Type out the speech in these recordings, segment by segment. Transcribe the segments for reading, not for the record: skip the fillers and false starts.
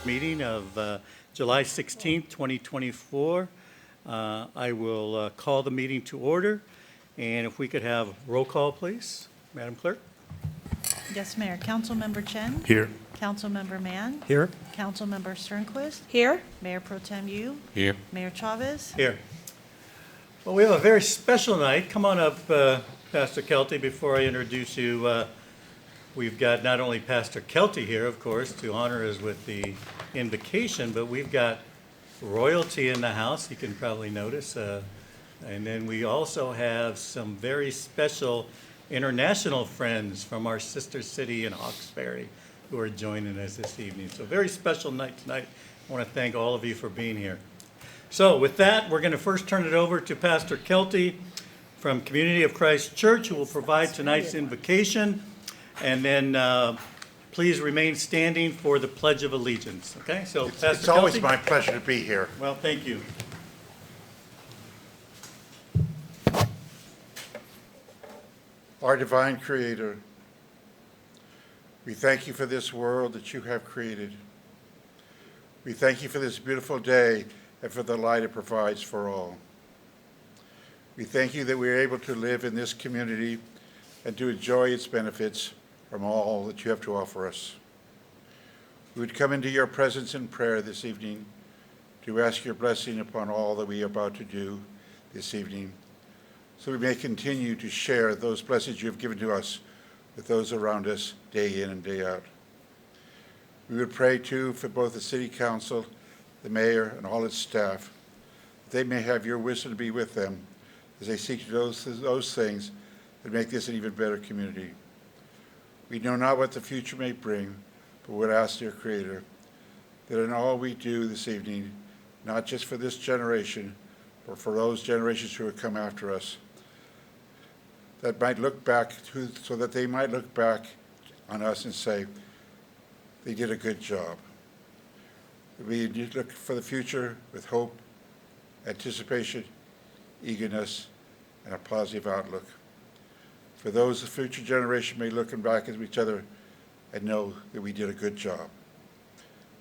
Meeting of July 16th, 2024. I will call the meeting to order, and if we could have roll call, please. Madam Clerk? Yes, Mayor. Councilmember Chen? Here. Councilmember Mann? Here. Councilmember Sternquist? Here. Mayor Pro Tem Yu? Here. Mayor Chavez? Here. Well, we have a very special night. Come on up, Pastor Kelty, before I introduce you. We've got not only Pastor Kelty here, of course, to honor us with the invocation, but we've got royalty in the house, you can probably notice. And then we also have some very special international friends from our sister city in Hawkesbury who are joining us this evening. So very special night tonight. I want to thank all of you for being here. So with that, we're going to first turn it over to Pastor Kelty from Community of Christ Church, who will provide tonight's invocation. And then please remain standing for the Pledge of Allegiance. Okay, so Pastor It's always Kelty? my pleasure to be here. Well, thank you. Our divine Creator, we thank you for this world that you have created. We thank you for this beautiful day and for the light it provides for all. We thank you that we are able to live in this community and to enjoy its benefits from all that you have to offer us. We would come into your presence in prayer this evening to ask your blessing upon all that we are about to do this evening, so we may continue to share those blessings you have given to us with those around us day in and day out. We would pray too for both the City Council, the Mayor, and all its staff, that they may have your wisdom to be with them as they seek those things that make this an even better community. We know not what the future may bring, but would ask your Creator that in all we do this evening, not just for this generation, but for those generations who have come after us, that might look back so that they might look back on us and say, they did a good job. We look for the future with hope, anticipation, eagerness, and a positive outlook. For those the future generation may look back at each other and know that we did a good job.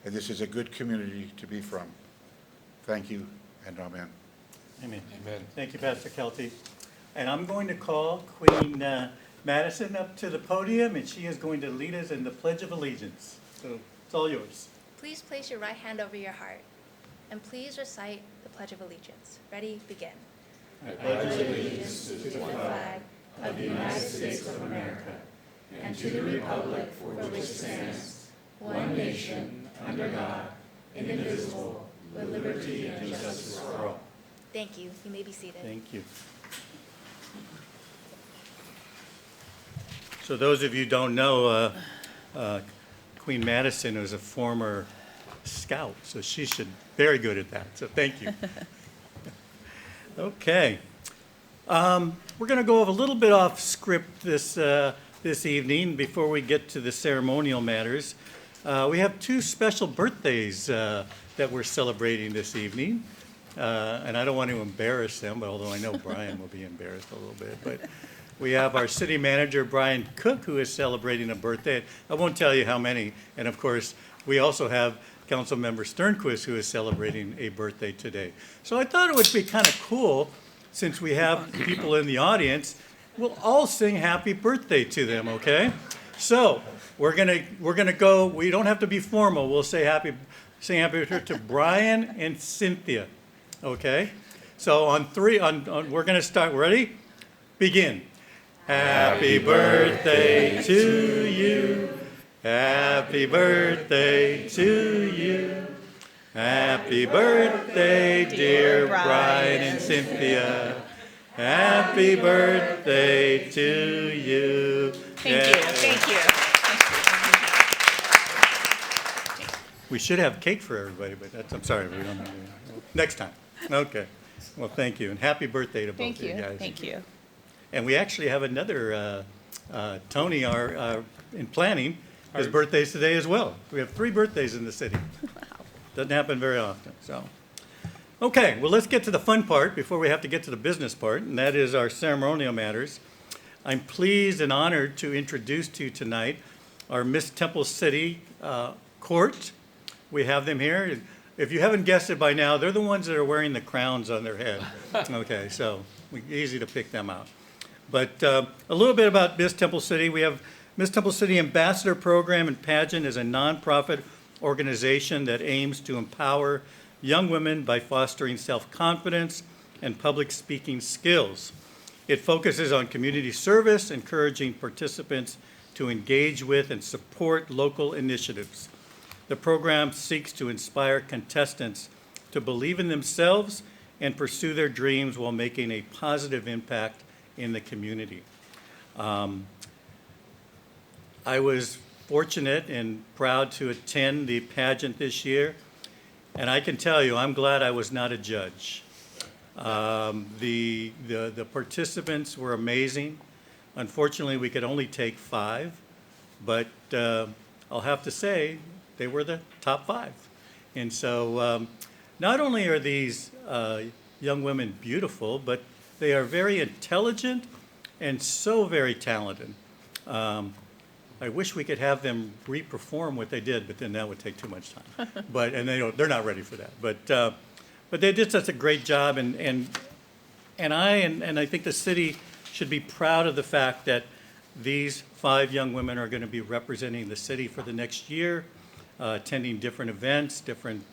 And this is a good community to be from. Thank you, and amen. Amen. Amen. Thank you, Pastor Kelty. And I'm going to call Queen Madison up to the podium, and she is going to lead us in the Pledge of Allegiance. So it's all yours. Please place your right hand over your heart, and please recite the Pledge of Allegiance. Ready, begin. I pledge allegiance to the flag of the United States of America and to the republic for which it stands, one nation, under God, indivisible, with liberty and justice for all. Thank you. You may be seated. Thank you. So those of you who don't know, Queen Madison was a former scout, so she should be very good at that. So thank you. Okay. We're going to go a little bit off script this evening before we get to the ceremonial matters. We have two special birthdays that we're celebrating this evening. And I don't want to embarrass them, but although I know Brian will be embarrassed a little bit. But we have our city manager, Brian Cook, who is celebrating a birthday. I won't tell you how many. And of course, we also have Councilmember Sternquist, who is celebrating a birthday today. So I thought it would be kind of cool, since we have people in the audience, we'll all sing happy birthday to them, okay? So we're gonna go, we don't have to be formal, we'll sing happy birthday to Brian and Cynthia. Okay, so on three, we're going to start. Ready? Begin. Happy birthday to you. Happy birthday to you. Happy birthday, dear Brian and Cynthia. Happy birthday to you. Thank you. Thank you. We should have cake for everybody, but I'm sorry, we don't. Next time. Okay. Well, thank you, and happy birthday to both Thank of you you. guys. Thank you. And we actually have another Tony, in planning. His birthday's today as well. We have 3 birthdays in the city. Wow. Doesn't happen very often. So, okay. Well, let's get to the fun part before we have to get to the business part, and that is our ceremonial matters. I'm pleased and honored to introduce to you tonight our Miss Temple City Court, we have them here. If you haven't guessed it by now, they're the ones that are wearing the crowns on their head. Okay, so easy to pick them out. But a little bit about Miss Temple City. We have Miss Temple City Ambassador Program and Pageant is a nonprofit organization that aims to empower young women by fostering self-confidence and public speaking skills. It focuses on community service, encouraging participants to engage with and support local initiatives. The program seeks to inspire contestants to believe in themselves and pursue their dreams while making a positive impact in the community. I was fortunate and proud to attend the pageant this year, and I can tell you, I'm glad I was not a judge. The participants were amazing. Unfortunately, we could only take 5, but I'll have to say they were the top 5. And so not only are these young women beautiful, but they are very intelligent and so very talented. I wish we could have them re-perform what they did, but then that would take too much time. And they're not ready for that. But they did such a great job, and I think the city should be proud of the fact that these 5 young women are going to be representing the city for the next year, attending different events, different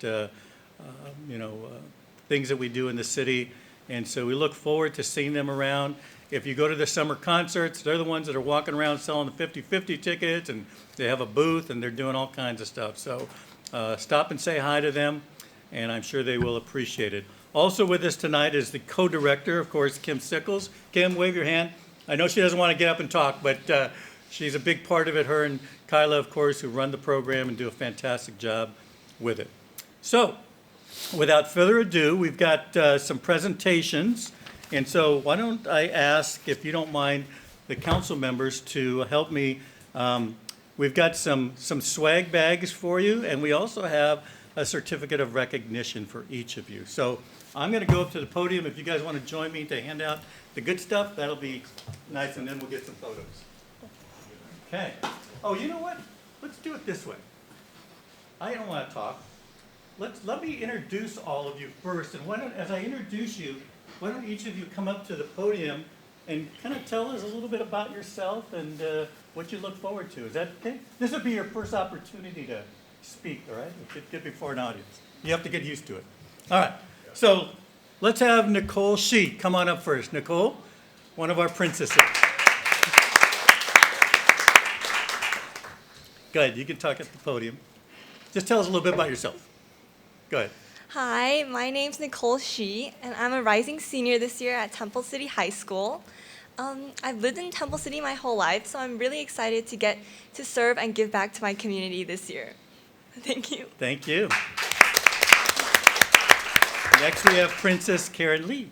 things that we do in the city. And so we look forward to seeing them around. If you go to the summer concerts, they're the ones that are walking around selling the 50/50 tickets, and they have a booth, and they're doing all kinds of stuff. So stop and say hi to them, and I'm sure they will appreciate it. Also with us tonight is the co-director, of course, Kim Sickles. Kim, wave your hand. I know she doesn't want to get up and talk, but she's a big part of it. Her and Kyla, of course, who run the program and do a fantastic job with it. So without further ado, we've got some presentations. And so why don't I ask, if you don't mind, the council members to help me. We've got some swag bags for you, and we also have a certificate of recognition for each of you. So I'm going to go up to the podium. If you guys want to join me to hand out the good stuff, that'll be nice, and then we'll get some photos. Okay. Oh, you know what? Let's do it this way. I don't want to talk. Let me introduce all of you first, and as I introduce you, why don't each of you come up to the podium and kind of tell us a little bit about yourself and what you look forward to. Is that okay? This will be your first opportunity to speak, all right? Get before an audience. You have to get used to it. All right. So let's have Nicole Shee come on up first. Nicole, one of our princesses. Go ahead. You can talk at the podium. Just tell us a little bit about yourself. Go ahead. Hi, my name's Nicole Shee, and I'm a rising senior this year at Temple City High School. I've lived in Temple City my whole life, so I'm really excited to get to serve and give back to my community this year. Thank you. Thank you. Next, we have Princess Karen Lee.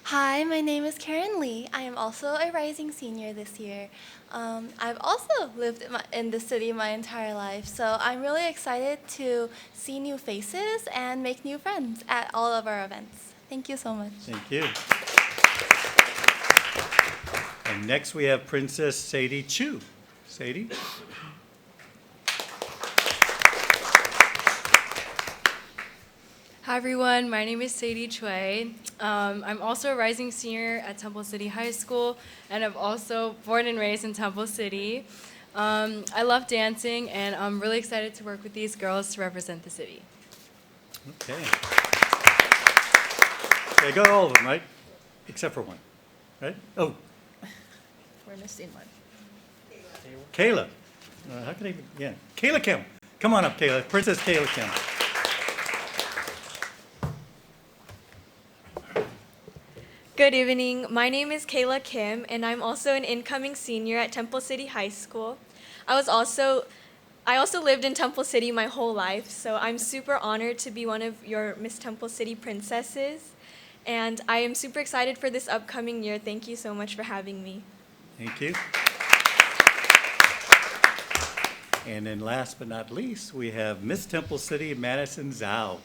Hi, my name is Karen Lee. I am also a rising senior this year. I've also lived in the city my entire life, so I'm really excited to see new faces and make new friends at all of our events. Thank you so much. Thank you. And next we have Princess Sadie Chu. Sadie? Hi everyone, my name is Sadie Choi. I'm also a rising senior at Temple City High School, and I'm also born and raised in Temple City. I love dancing, and I'm really excited to work with these girls to represent the city. Okay. I got all of them, right? Except for one, right? Oh, We're missing one. Kayla. How could I even, yeah. Kayla Kim. Come on up, Kayla. Princess Kayla Kim. Good evening. My name is Kayla Kim, and I'm also an incoming senior at Temple City High School. I also lived in Temple City my whole life, so I'm super honored to be one of your Miss Temple City princesses, and I am super excited for this upcoming year. Thank you so much for having me. Thank you. And then last but not least, we have Miss Temple City Madison Zhao.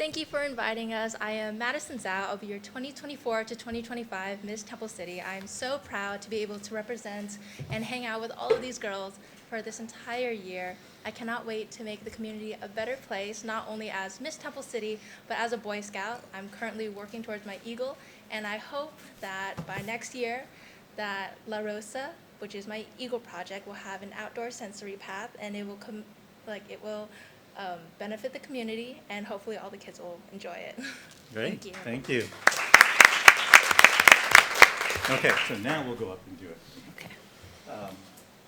Thank you for inviting us. I am Madison Zhao of year 2024 to 2025 Miss Temple City. I am so proud to be able to represent and hang out with all of these girls for this entire year. I cannot wait to make the community a better place, not only as Miss Temple City, but as a Boy Scout. I'm currently working towards my Eagle, and I hope that by next year that La Rosa, which is my Eagle project, will have an outdoor sensory path, and it will benefit the community, and hopefully all the kids will enjoy it. Great, Thank you. thank you. Okay, so now we'll go up and do it. Okay.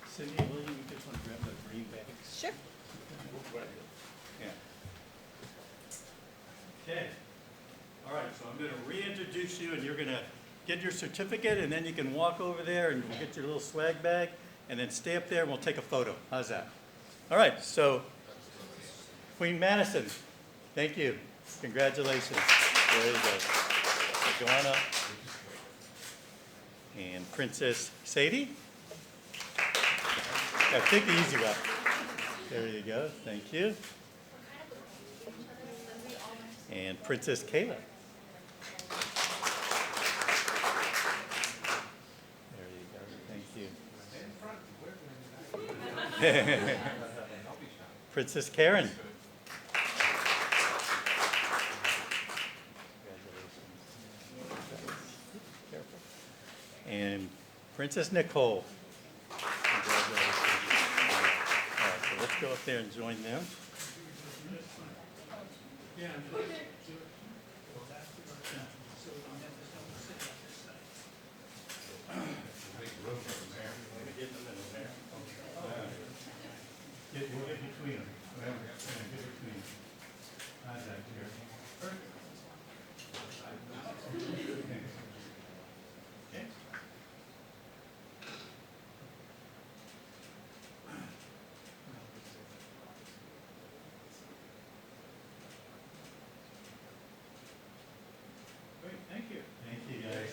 Cindy, will you just want to grab the green bags? Sure. Yeah. Okay. All right, so I'm going to reintroduce you, and you're going to get your certificate, and then you can walk over there and get your little swag bag, and then stay up there, and we'll take a photo. How's that? All right, so Queen Madison, thank you. Congratulations. There you go. So go on up. And Princess Sadie. Yeah, take the easy route. There you go. Thank you. And Princess Kayla. There you go. Thank you. Princess Karen. And Princess Nicole. Congratulations. All right, so let's go up there and join them. Get between them. Get between them. How's that here? Perfect. Okay. Great, thank you. Thank you, guys.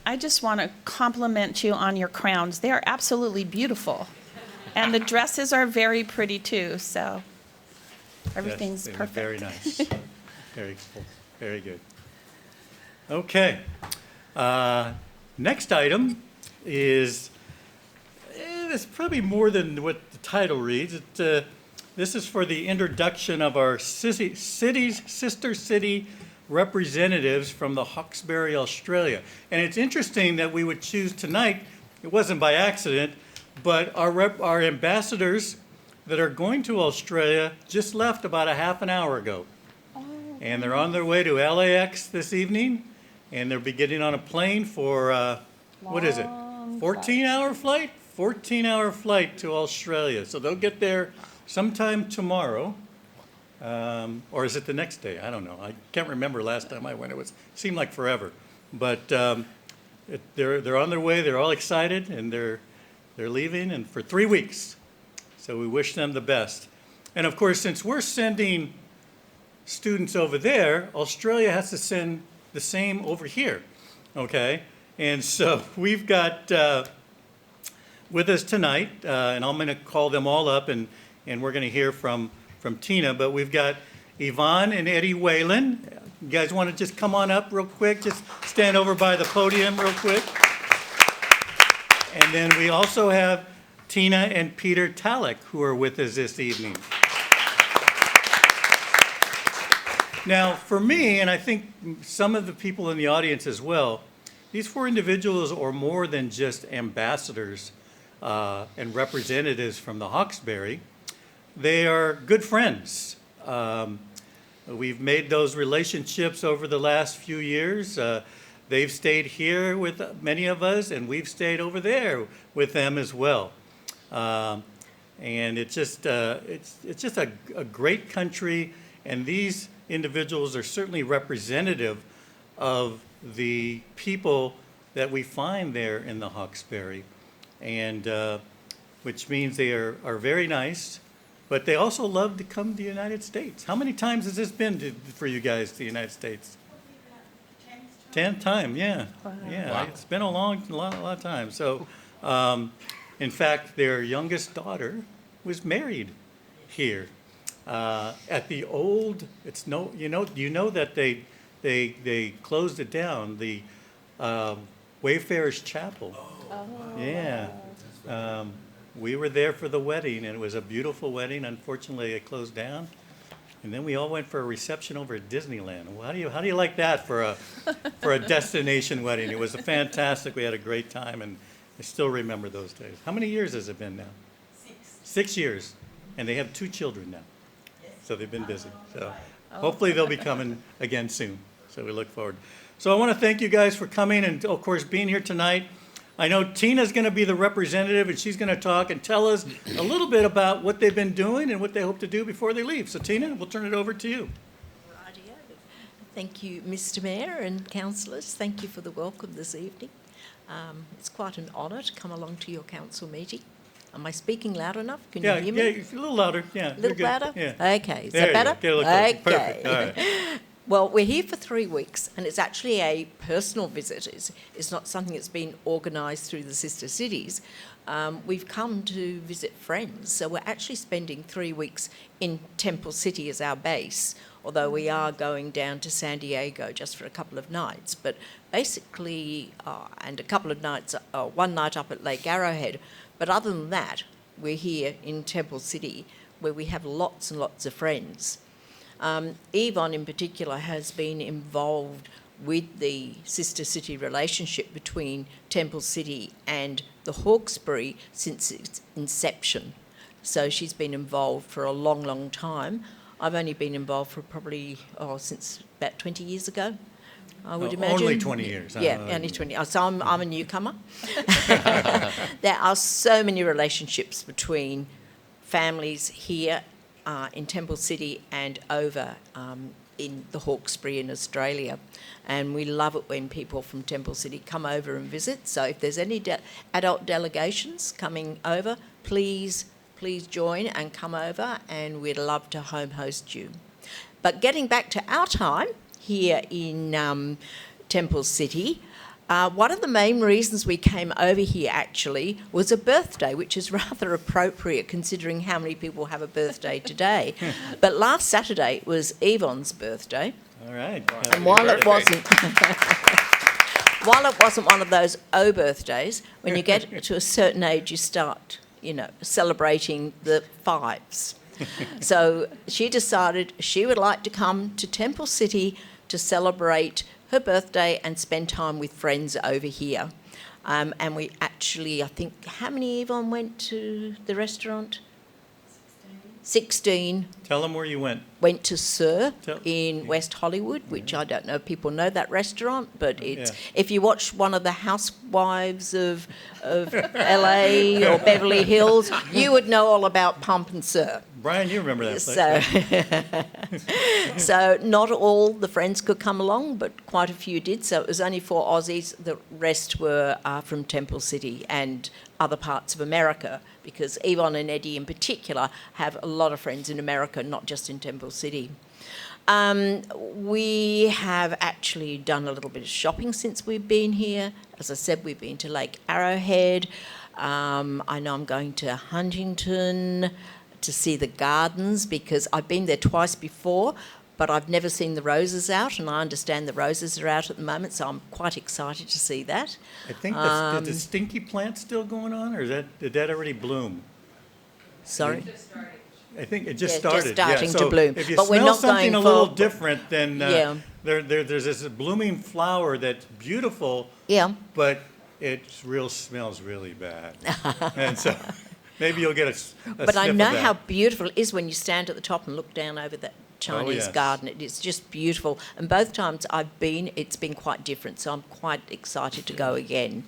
I just want to compliment you on your crowns. They are absolutely beautiful. And the dresses are very pretty too, so everything's Yes, they were perfect. Very nice. Very cool. Very good. Okay. Next item is, it's probably more than what the title reads. This is for the introduction of our sister city representatives from the Hawkesbury, Australia. And it's interesting that we would choose tonight, it wasn't by accident, but our ambassadors that are going to Australia just left about a half an hour ago. And they're on their way to LAX this evening, and they'll be getting on a plane for, what is it? 14-hour flight? 14-hour flight to Australia. So they'll get there sometime tomorrow. Or is it the next day? I don't know. I can't remember last time I went. It seemed like forever. But they're on their way. They're all excited, and they're leaving, and for 3 weeks. So we wish them the best. And of course, since we're sending students over there, Australia has to send the same over here. Okay? And so we've got with us tonight, and I'm going to call them all up, and we're going to hear from Tina, but we've got Yvonne and Eddie Whalen. You guys want to just come on up real quick? Just stand over by the podium real quick. And then we also have Tina and Peter Talek, who are with us this evening. Now, for me, and I think some of the people in the audience as well, these four individuals are more than just ambassadors and representatives from the Hawkesbury. They are good friends. We've made those relationships over the last few years. They've stayed here with many of us, and we've stayed over there with them as well. And it's just a great country, and these individuals are certainly representative of the people that we find there in the Hawkesbury, and which means they are very nice. but they also love to come to the United States. How many times has this been for you guys to the United States? 10th time, yeah. Yeah, Wow. it's been a lot of time. So, in fact, their youngest daughter was married here at the old. It's no, you know that they closed it down. The Wayfarers Chapel. Oh. Yeah. We were there for the wedding, and it was a beautiful wedding. Unfortunately, it closed down. And then we all went for a reception over at Disneyland. Well, how do you like that for a destination wedding? It was fantastic. We had a great time, and I still remember those days. How many years has it been now? 6 years. And they have 2 children now. So they've been busy. So hopefully they'll be coming again soon. So we look forward. So I want to thank you guys for coming and, of course, being here tonight. I know Tina's going to be the representative, and she's going to talk and tell us a little bit about what they've been doing and what they hope to do before they leave. So, Tina, we'll turn it over to you. Rightio. Thank you, Mr. Mayor and councillors. Thank you for the welcome this evening. It's quite an honour to come along to your council meeting. Am I speaking loud enough? Can you hear me? Yeah, a little louder. Yeah, A little louder? Yeah. Okay. Is There that you go. better? Get a little closer. Perfect. All right. Well, we're here for 3 weeks, and it's actually a personal visit. It's not something that's been organised through the sister cities. We've come to visit friends, so we're actually spending 3 weeks in Temple City as our base, although we are going down to San Diego just for a couple of nights. But basically, and a couple of nights, one night up at Lake Arrowhead. But other than that, we're here in Temple City, where we have lots and lots of friends. Yvonne in particular has been involved with the sister city relationship between Temple City and the Hawkesbury since its inception. So she's been involved for a long, long time. I've only been involved for probably, since about 20 years ago, I would imagine. Only 20 years. Yeah, only 20. So I'm a newcomer. There are so many relationships between families here in Temple City and over in the Hawkesbury in Australia. And we love it when people from Temple City come over and visit. So if there's any adult delegations coming over, please join and come over, and we'd love to home host you. But getting back to our time here in Temple City, one of the main reasons we came over here actually was a birthday, which is rather appropriate considering how many people have a birthday today. But last Saturday was Yvonne's birthday. All right. And while it wasn't one of those birthdays, when you get to a certain age, you start, celebrating the 5s. So she decided she would like to come to Temple City to celebrate her birthday and spend time with friends over here. And we actually, I think, how many Yvonne went to the restaurant? 16. Tell them where you went. Went to Sir in West Hollywood, which I don't know if people know that restaurant, but it's if you watch one of the housewives of LA or Beverly Hills, you would know all about Pump and Sir. Brian, you remember that place. So not all the friends could come along, but quite a few did. So it was only 4 Aussies. The rest were from Temple City and other parts of America, because Yvonne and Eddie in particular have a lot of friends in America, not just in Temple City. We have actually done a little bit of shopping since we've been here. As I said, we've been to Lake Arrowhead. I know I'm going to Huntington to see the gardens, because I've been there twice before, but I've never seen the roses out, and I understand the roses are out at the moment, so I'm quite excited to see that. I think is the stinky plant still going on, or did that already bloom? Sorry? I think it just started. Just starting so to bloom. If you But we're smell not something going a little for- different, then there's this blooming flower that's beautiful, but it smells really bad. And so maybe you'll get a But I sniff of know that. how beautiful it is when you stand at the top and look down over that Chinese yes. garden. It is just beautiful. And both times I've been, it's been quite different, so I'm quite excited to go again.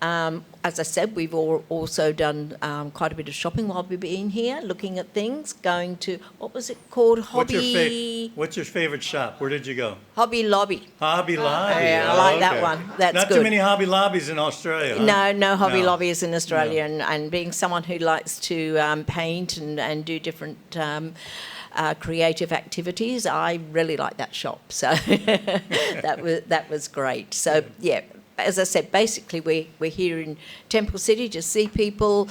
As I said, we've also done quite a bit of shopping while we've been here, looking at things, going to, what was it called? What's your favorite shop? Where did you go? Hobby Lobby. Hobby Lobby. Yeah, I Oh, like that okay. one. That's Not good. too many Hobby Lobbies in Australia, huh? No Hobby No. Lobbies in Australia, and being someone who likes to paint and do different creative activities, I really like that shop. So that was great. So yeah, as I said, basically we're here in Temple City to see people.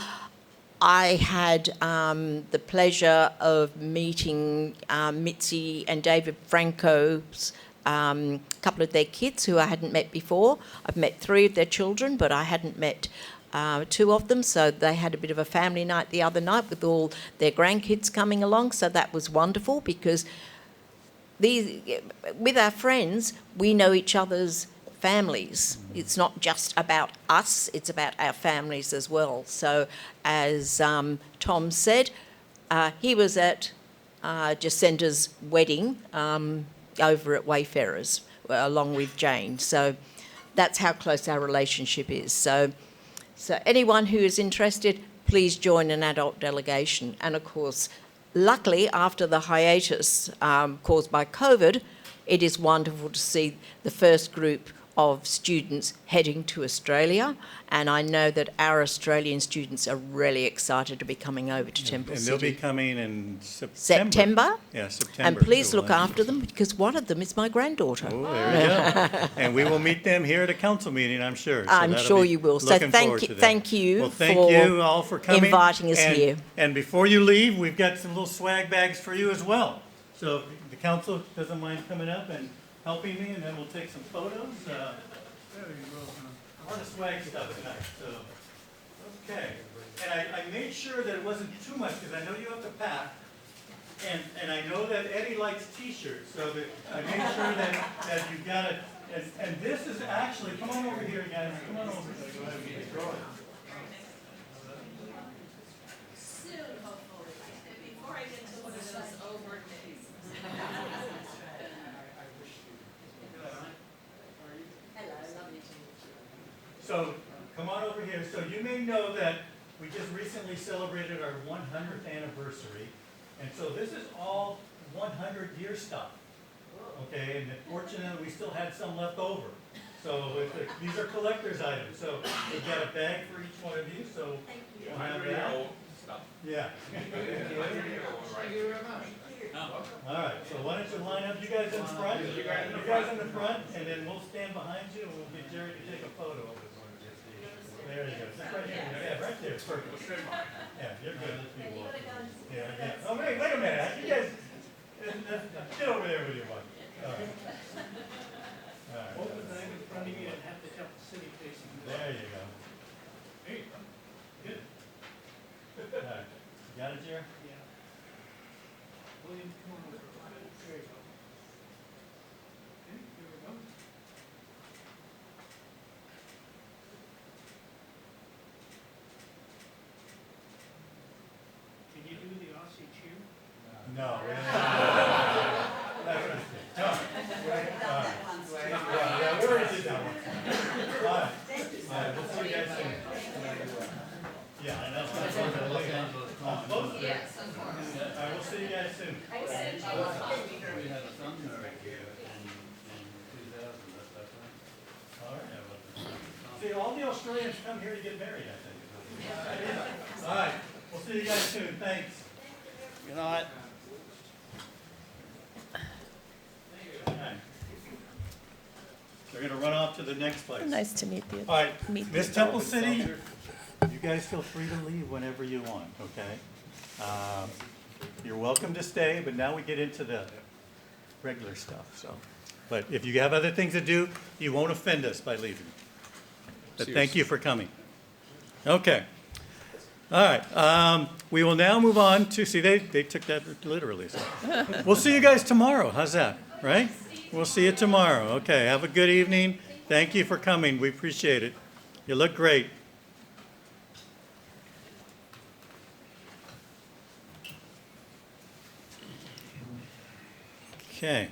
I had the pleasure of meeting Mitzi and David Franco's couple of their kids who I hadn't met before. I've met 3 of their children, but I hadn't met 2 of them, so they had a bit of a family night the other night with all their grandkids coming along, so that was wonderful because with our friends, we know each other's families. It's not just about us, it's about our families as well. So as Tom said, he was at Jacinta's wedding over at Wayfarers along with Jane. So that's how close our relationship is. So anyone who is interested, please join an adult delegation. And of course, luckily, after the hiatus caused by COVID, it is wonderful to see the first group of students heading to Australia, and I know that our Australian students are really excited to be coming over to Temple And City. they'll be coming in September. September? Yeah, September. And please So look after them because one of them is my granddaughter. Oh, there we go. And we will meet them here at a council meeting, I'm sure. So I'm that'll sure be you will. So looking thank forward you- to that. thank you Well, thank for you all for coming. inviting us here. And before you leave, we've got some little swag bags for you as well. So if the council doesn't mind coming up and helping me, and then we'll take some photos. A lot of swag stuff tonight, so, okay. And I made sure that it wasn't too much, because I know you have to pack. And I know that Eddie likes t-shirts, so that I made sure that you got it. And this is actually, come on over here, guys, come on over. Go ahead and draw it. Soon, hopefully, before I get to one of those over days. Hello, lovely to meet you. So, come on over here. So you may know that we just recently celebrated our 100th anniversary. And so this is all 100-year stuff. Okay, and fortunately, we still had some left over. So these are collector's items. So we've got a bag for each one of you. So we'll have that. Yeah. All right. So why don't you line up? You guys in front. You guys in the front, and then we'll stand behind you, and we'll get Jerry to take a photo. There you go. Just right here. Yeah, right there. Perfect. Yeah, you're good. Yeah. Oh, wait a minute. You guys, get over there with your one. All right. Open the thing in front of you and have the Temple City facing. There you go. There you go. Good. All right. You got it, Jerry? Yeah. William, come on over. There you go. Okay, here we go. Can you do the Aussie cheer? No. Yeah, we already did that one. All right, we'll see you guys soon. Yeah, I know. Yes, of course. All right, we'll see you guys soon. We had a son married here in 2000, that's right. All right. See, all the Australians come here to get married, I think. All right, we'll see you guys soon. Thanks. Good night. All right. They're going to run off to the next place. Nice to meet you. All right, Meet Miss you. Temple City, you guys feel free to leave whenever you want, okay? You're welcome to stay, but now we get into the regular stuff, so. But if you have other things to do, you won't offend us by leaving. But thank you for coming. Okay. All right, we will now move on to, see, they took that literally. So. We'll see you guys tomorrow, how's that, right? We'll see you tomorrow. Okay, have a good evening. Thank you for coming, we appreciate it. You look great. Okay.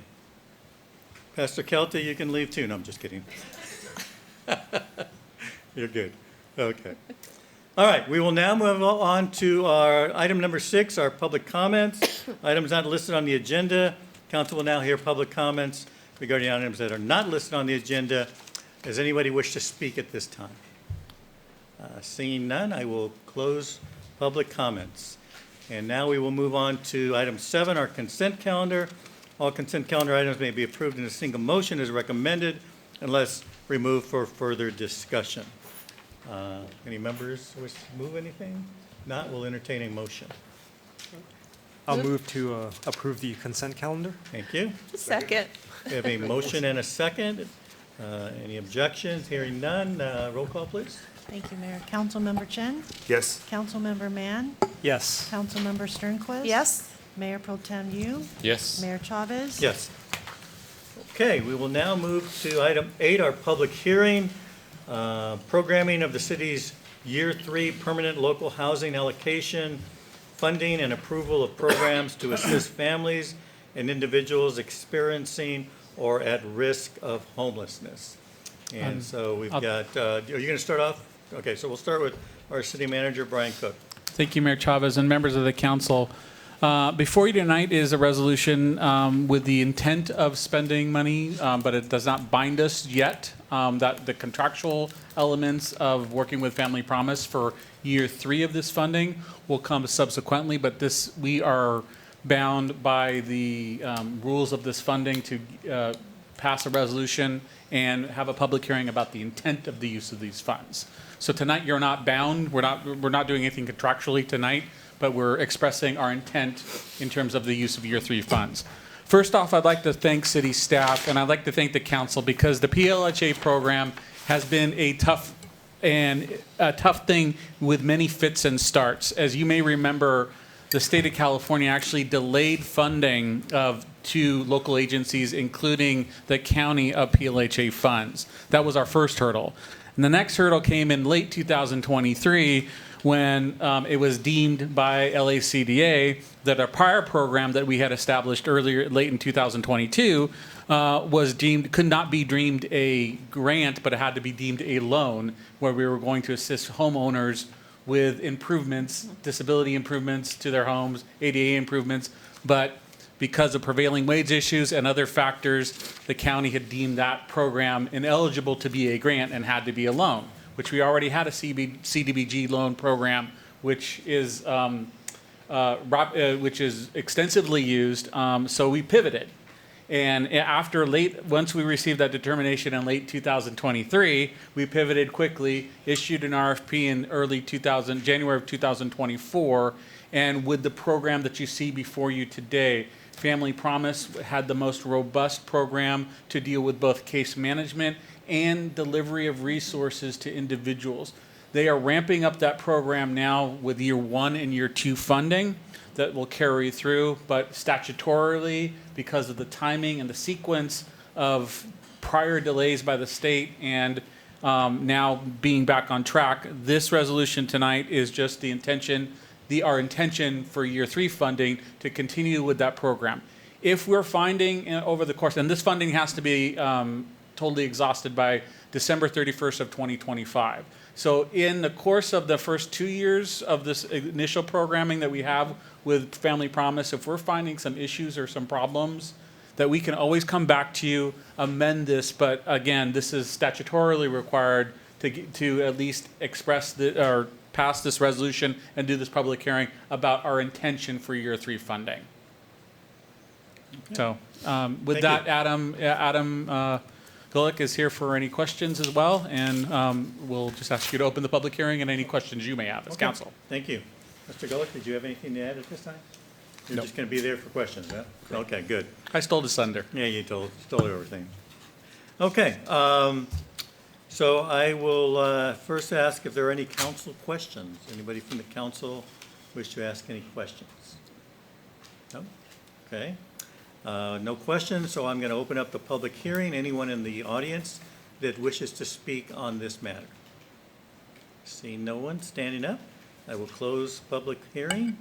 Pastor Kelty, you can leave too. No, I'm just kidding. You're good. Okay. All right, we will now move on to our item number 6, our public comments. Items not listed on the agenda. Council will now hear public comments regarding items that are not listed on the agenda. Does anybody wish to speak at this time? Seeing none, I will close public comments. And now we will move on to item 7, our consent calendar. All consent calendar items may be approved in a single motion as recommended unless removed for further discussion. Any members wish to move anything? Not, we'll entertain a motion. I'll move to approve the consent calendar. Thank you. Second. We have a motion and a second. Any objections? Hearing none, roll call, please. Thank you, Mayor. Councilmember Chen? Yes. Councilmember Mann? Yes. Councilmember Sternquist? Yes. Mayor Pro Tem Yu? Yes. Mayor Chavez? Yes. Okay, we will now move to item 8, our public hearing. Programming of the city's Year 3 permanent local housing allocation, funding and approval of programs to assist families and individuals experiencing or at risk of homelessness. And so we've got, are you going to start off? Okay, so we'll start with our city manager, Brian Cook. Thank you, Mayor Chavez and members of the council. Before you tonight is a resolution with the intent of spending money, but it does not bind us yet. That the contractual elements of working with Family Promise for Year 3 of this funding will come subsequently, but we are bound by the rules of this funding to pass a resolution and have a public hearing about the intent of the use of these funds. So tonight you're not bound. We're not doing anything contractually tonight, but we're expressing our intent in terms of the use of Year 3 funds. First off, I'd like to thank city staff and I'd like to thank the council because the PLHA program has been a tough thing with many fits and starts. As you may remember, the state of California actually delayed funding of 2 local agencies, including the county of PLHA funds. That was our first hurdle. And the next hurdle came in late 2023 when it was deemed by LACDA that a prior program that we had established earlier, late in 2022, could not be deemed a grant, but it had to be deemed a loan, where we were going to assist homeowners with improvements, disability improvements to their homes, ADA improvements, but because of prevailing wage issues and other factors, the county had deemed that program ineligible to be a grant and had to be a loan, which we already had a CDBG loan program, which is extensively used. So we pivoted, and once we received that determination in late 2023, we pivoted quickly, issued an RFP in January of 2024, and with the program that you see before you today, Family Promise had the most robust program to deal with both case management and delivery of resources to individuals. They are ramping up that program now with Year 1 and Year 2 funding that will carry through, but statutorily, because of the timing and the sequence of prior delays by the state and now being back on track, this resolution tonight is just our intention for Year 3 funding to continue with that program. If we're finding over the course, and this funding has to be totally exhausted by December 31st of 2025. So in the course of the first 2 years of this initial programming that we have with Family Promise, if we're finding some issues or some problems, that we can always come back to you, amend this, but again, this is statutorily required to at least express or pass this resolution and do this public hearing about our intention for Year 3 funding. Okay. So with that, Adam Gulick is here for any questions as well, and we'll just ask you to open the public hearing and any questions you may have as council. Thank you. Mr. Gulick, did you have anything to add at this time? You're just going to be there for questions, huh? Okay, good. I stole his thunder. Yeah, you stole everything. Okay, so I will first ask if there are any council questions. Anybody from the council wish to ask any questions? No? Okay. No questions, so I'm going to open up the public hearing. Anyone in the audience that wishes to speak on this matter? Seeing no one standing up, I will close public hearing.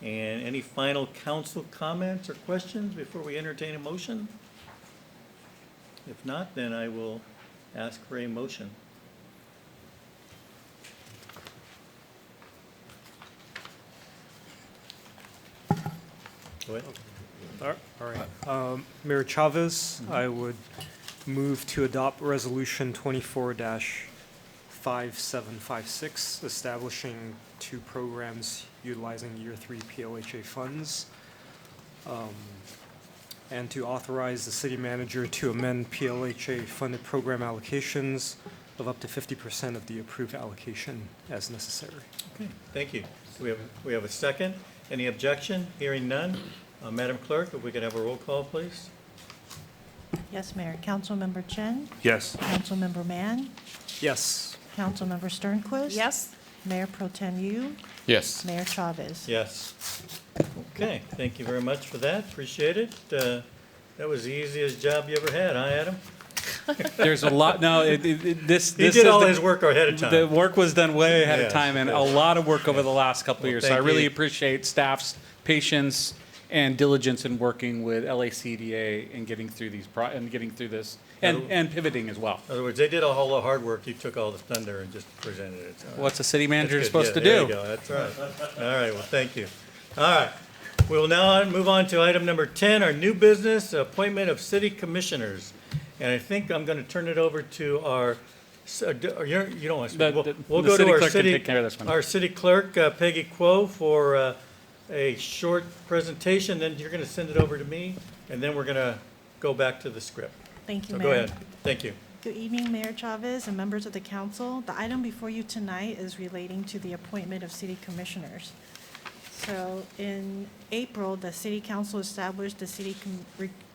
And any final council comments or questions before we entertain a motion? If not, then I will ask for a motion. Go ahead. All right. Mayor Chavez, I would move to adopt Resolution 24-5756, establishing 2 programs utilizing Year 3 PLHA funds, and to authorize the city manager to amend PLHA funded program allocations of up to 50% of the approved allocation as necessary. Okay, thank you. We have a second. Any objection? Hearing none. Madam Clerk, if we could have a roll call, please. Yes, Mayor. Councilmember Chen? Yes. Councilmember Mann? Yes. Councilmember Sternquist? Yes? Mayor Pro Tem Yu? Yes. Mayor Chavez? Yes. Okay, thank you very much for that. Appreciate it. That was the easiest job you ever had, huh, Adam? There's a lot, no, this He is did all the- his work ahead of time. The work was done way ahead of Yes, time, and a yes. lot of work over the last couple of Well, years. So I thank really you. appreciate staff's patience and diligence in working with LACDA and getting through these, getting through this, and pivoting as well. In other words, they did a whole lot of hard work. You took all the thunder and just presented it. So What's a city manager that's supposed good. to Yeah, do? there you go. That's right. All right, well, thank you. All right. We'll now move on to item number 10, our new business, appointment of city commissioners. And I think I'm going to turn it over to our, you don't want to speak. We'll The go to city our clerk can city, take care of this one. our city clerk, Peggy Kuo, for a short presentation. Then you're going to send it over to me, and then we're going to go back to the script. Thank you, So Mayor. go ahead. Thank you. Good evening, Mayor Chavez and members of the council. The item before you tonight is relating to the appointment of city commissioners. So in April, the city council established the city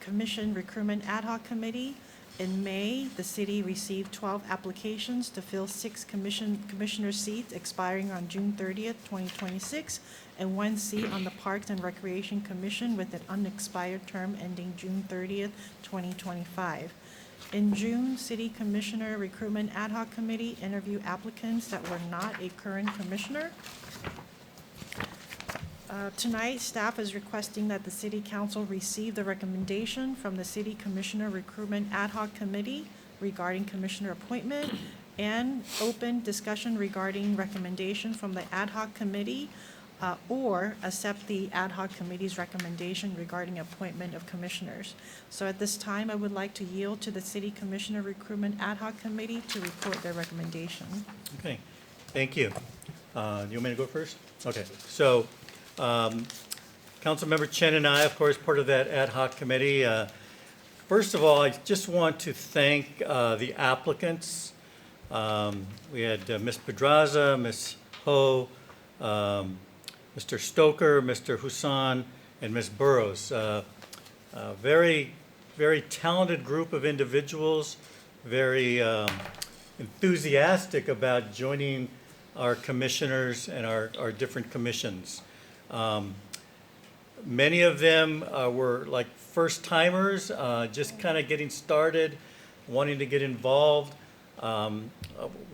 commission recruitment ad hoc committee. In May, the city received 12 applications to fill 6 commissioner seats expiring on June 30th, 2026, and 1 seat on the Parks and Recreation Commission with an unexpired term ending June 30th, 2025. In June, City Commissioner Recruitment Ad hoc Committee interviewed applicants that were not a current commissioner. Tonight, staff is requesting that the City Council receive the recommendation from the City Commissioner Recruitment Ad hoc Committee regarding commissioner appointment and open discussion regarding recommendation from the Ad hoc Committee or accept the Ad hoc Committee's recommendation regarding appointment of commissioners. So at this time, I would like to yield to the City Commissioner Recruitment Ad hoc Committee to report their recommendation. Okay, thank you. You want me to go first? Okay, so Councilmember Chen and I, of course, part of that ad hoc committee. First of all, I just want to thank the applicants. We had Ms. Pedraza, Ms. Ho, Mr. Stoker, Mr. Husan, and Ms. Burrows. Very, very talented group of individuals, very enthusiastic about joining our commissioners and our different commissions. Many of them were like first timers, just kind of getting started, wanting to get involved.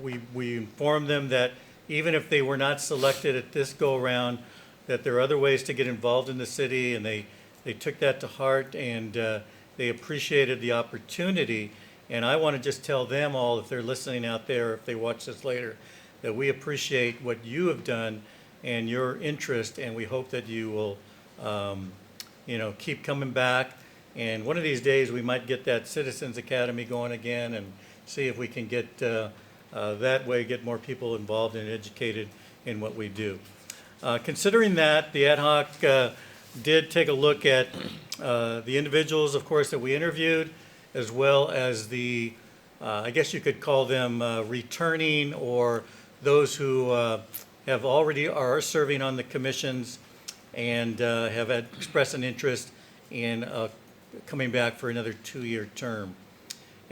We informed them that even if they were not selected at this go around, that there are other ways to get involved in the city, and they took that to heart, and they appreciated the opportunity. And I want to just tell them all, if they're listening out there, if they watch this later, that we appreciate what you have done and your interest, and we hope that you will, keep coming back. And one of these days, we might get that Citizens Academy going again and see if we can get, that way, get more people involved and educated in what we do. Considering that, the ad hoc did take a look at the individuals, of course, that we interviewed, as well as the, I guess you could call them returning, or those who have already are serving on the commissions and have expressed an interest in coming back for another 2-year term.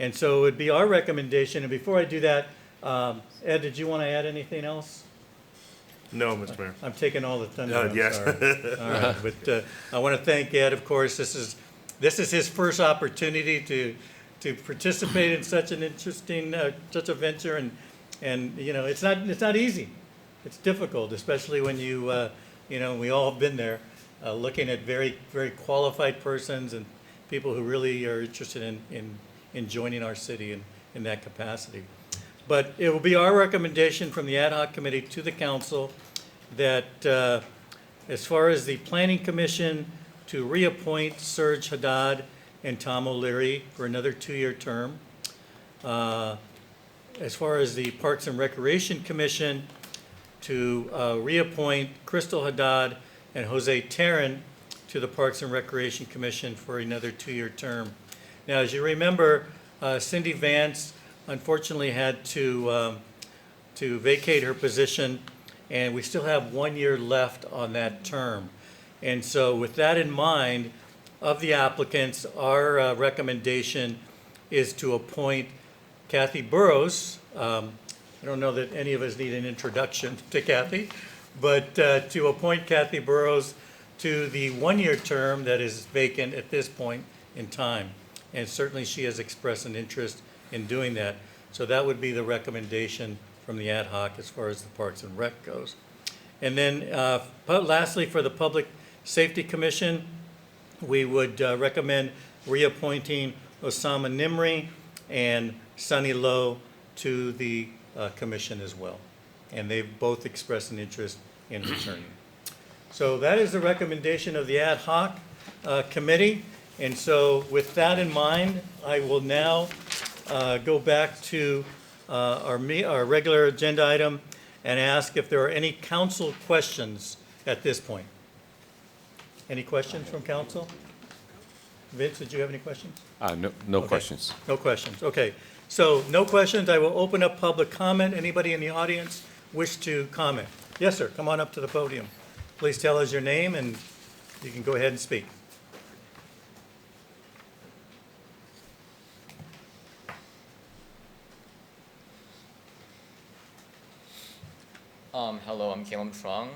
And so it would be our recommendation, and before I do that, Ed, did you want to add anything else? No, Mr. Mayor. I'm taking all the thunder. I'm yes. sorry. All right, but I want to thank Ed, of course. This is his first opportunity to participate in such an interesting, such a venture, and it's not easy. It's difficult, especially when we all have been there, looking at very, very qualified persons and people who really are interested in joining our city in that capacity. But it will be our recommendation from the ad hoc committee to the council that as far as the planning commission, to reappoint Serge Haddad and Tom O'Leary for another 2-year term. As far as the Parks and Recreation Commission, to reappoint Crystal Haddad and Jose Terran to the Parks and Recreation Commission for another 2-year term. Now, as you remember, Cindy Vance unfortunately had to vacate her position, and we still have 1 year left on that term. And so with that in mind, of the applicants, our recommendation is to appoint Kathy Burrows. I don't know that any of us need an introduction to Kathy, but to appoint Kathy Burrows to the 1-year term that is vacant at this point in time. And certainly she has expressed an interest in doing that. So that would be the recommendation from the ad hoc as far as the Parks and Rec goes. And then lastly, for the Public Safety Commission, we would recommend reappointing Osama Nimri and Sunny Lowe to the commission as well. And they've both expressed an interest in returning. So that is the recommendation of the ad hoc committee. And so with that in mind, I will now go back to our regular agenda item and ask if there are any council questions at this point. Any questions from council? Vince, did you have any questions? No Okay. questions. No questions, okay. So no questions, I will open up public comment. Anybody in the audience wish to comment? Yes, sir, come on up to the podium. Please tell us your name and you can go ahead and speak. Hello, I'm Caleb Trong.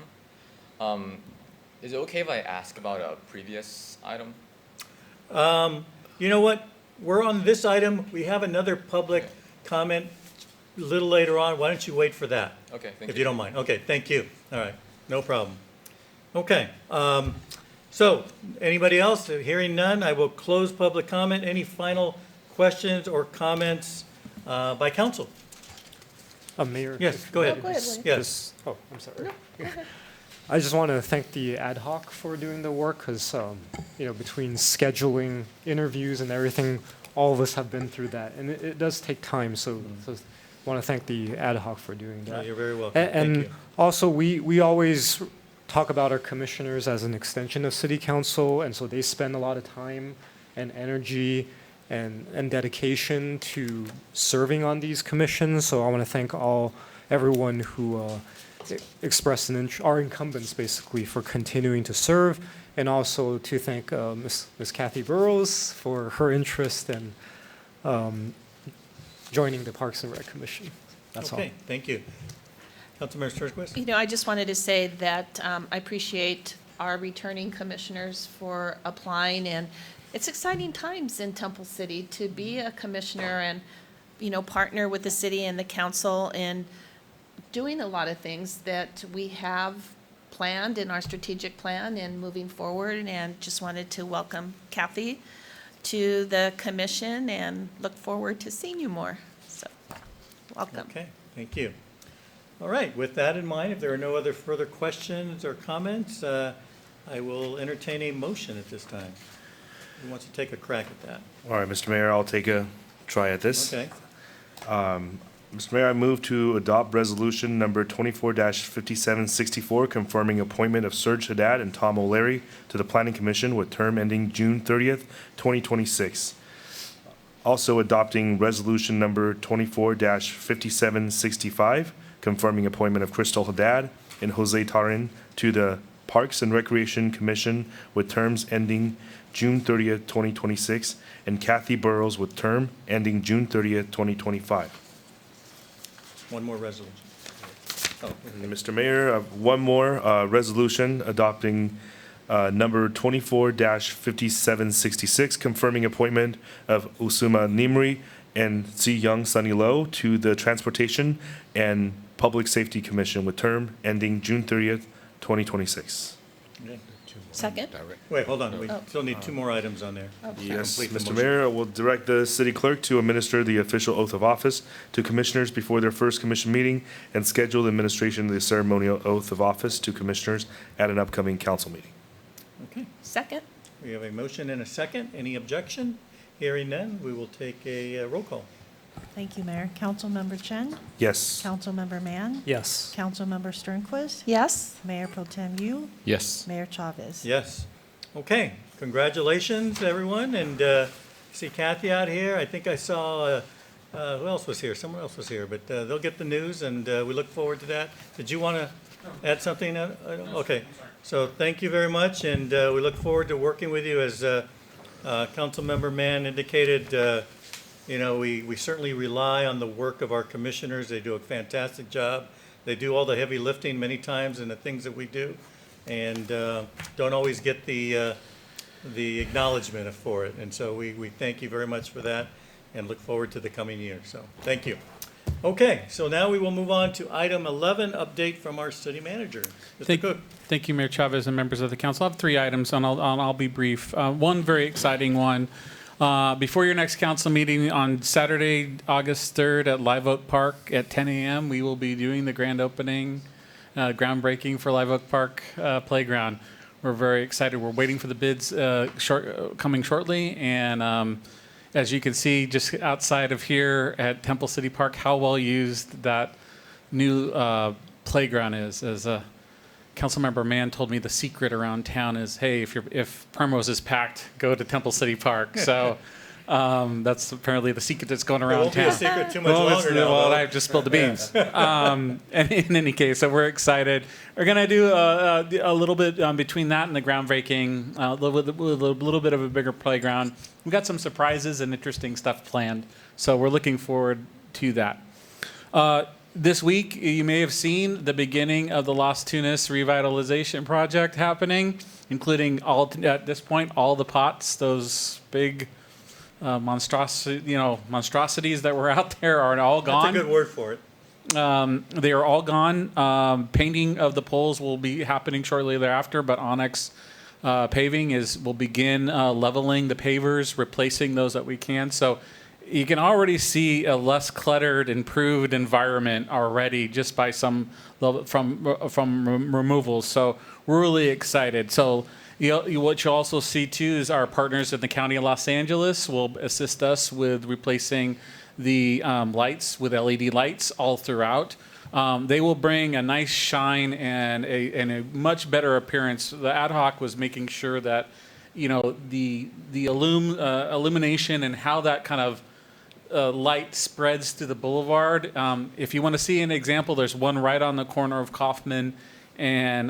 Is it okay if I ask about a previous item? You know what? We're on this item. We have another public comment a little later on. Why don't you wait for that? Okay, thank If you don't mind. Okay, thank you. All right, no problem. Okay, so anybody else? Hearing none, I will close public comment. Any final questions or comments by council? Mayor? Yes, go ahead. go ahead, William. Yes. Oh, I'm sorry. I just want to thank the ad hoc for doing the work because, between scheduling interviews and everything, all of us have been through that. And it does take time. So I want to thank the ad hoc for doing that. No, you're very welcome. And Thank you. also, we always talk about our commissioners as an extension of city council. And so they spend a lot of time and energy and dedication to serving on these commissions. So I want to thank everyone who expressed our incumbents basically for continuing to serve, and also to thank Ms. Kathy Burrows for her interest in joining the Parks and Rec Commission. That's all. Okay, thank you. Councilmember Turquist? You know, I just wanted to say that I appreciate our returning commissioners for applying, and it's exciting times in Temple City to be a commissioner and, partner with the city and the council in doing a lot of things that we have planned in our strategic plan and moving forward, and just wanted to welcome Kathy to the commission and look forward to seeing you more. So, welcome. Okay, thank you. All right, with that in mind, if there are no other further questions or comments, I will entertain a motion at this time. Who wants to take a crack at that? All right, Mr. Mayor, I'll take a try at this. Okay, Mr. Mayor, I move to adopt resolution number 24-5764, confirming appointment of Serge Haddad and Tom O'Leary to the Planning Commission with term ending June 30th, 2026. Also adopting resolution number 24-5765, confirming appointment of Crystal Haddad and Jose Tarin to the Parks and Recreation Commission with terms ending June 30th, 2026, and Kathy Burrows with term ending June 30th, 2025. one more resolution. Oh, And Mr. Mayor, one more resolution adopting number 24-5766, confirming appointment of Usuma Nimri and Si Young Sunny Low to the Transportation and Public Safety Commission with term ending June 30th, 2026. okay. Second? Wait, hold on, we Oh. still need two more items on there. Yes, Complete the Mr. motion. Mayor, I will direct the city clerk to administer the official oath of office to commissioners before their first commission meeting and schedule the administration of the ceremonial oath of office to commissioners at an upcoming council meeting. Okay, Second? We have a motion and a second. Any objection? Hearing none, we will take a roll call. Thank you, Mayor. Councilmember Chen? Yes. Councilmember Mann? Yes. Councilmember Sternquist? Yes. Mayor Pro Tem Yu? Yes. Mayor Chavez? Yes. Okay, congratulations, everyone, and see Kathy out here. I think I saw, who else was here? Someone else was here, but they'll get the news, and we look forward to that. Did you want to add something? Okay, so thank you very much, and we look forward to working with you. As Councilmember Mann indicated, you know, we certainly rely on the work of our commissioners. They do a fantastic job. They do all the heavy lifting many times in the things that we do, and don't always get the acknowledgement for it. And so we thank you very much for that and look forward to the coming year. So thank you. Okay, so now we will move on to item 11, update from our city manager. Mr. Cook. Thank you, Mayor Chavez and members of the council. I have 3 items, and I'll be brief. One very exciting one. Before your next council meeting on Saturday, August 3rd at Live Oak Park at 10 a.m., we will be doing the grand opening, groundbreaking for Live Oak Park Playground. We're very excited. We're waiting for the bids coming shortly, and as you can see just outside of here at Temple City Park, how well used that new playground is. As Councilmember Mann told me, the secret around town is, hey, if Primrose is packed, go to Temple City Park. So that's apparently the secret that's going around town. It won't be a secret too much longer now. Well, I've just spilled the beans. And in any case, so we're excited. We're going to do a little bit between that and the groundbreaking, a little bit of a bigger playground. We've got some surprises and interesting stuff planned. So we're looking forward to that. This week, you may have seen the beginning of the Las Tunas revitalization project happening, including at this point, all the pots, those big monstrosities that were out there are all gone. That's a good word for it. They are all gone. Painting of the poles will be happening shortly thereafter, but Onyx paving will begin leveling the pavers, replacing those that we can. So you can already see a less cluttered, improved environment already just by some from removals. So we're really excited. So what you'll also see too is our partners in the County of Los Angeles will assist us with replacing the lights with LED lights all throughout. They will bring a nice shine and a much better appearance. The ad hoc was making sure that, you know, the illumination and how that kind of light spreads through the boulevard. If you want to see an example, there's one right on the corner of Kaufman and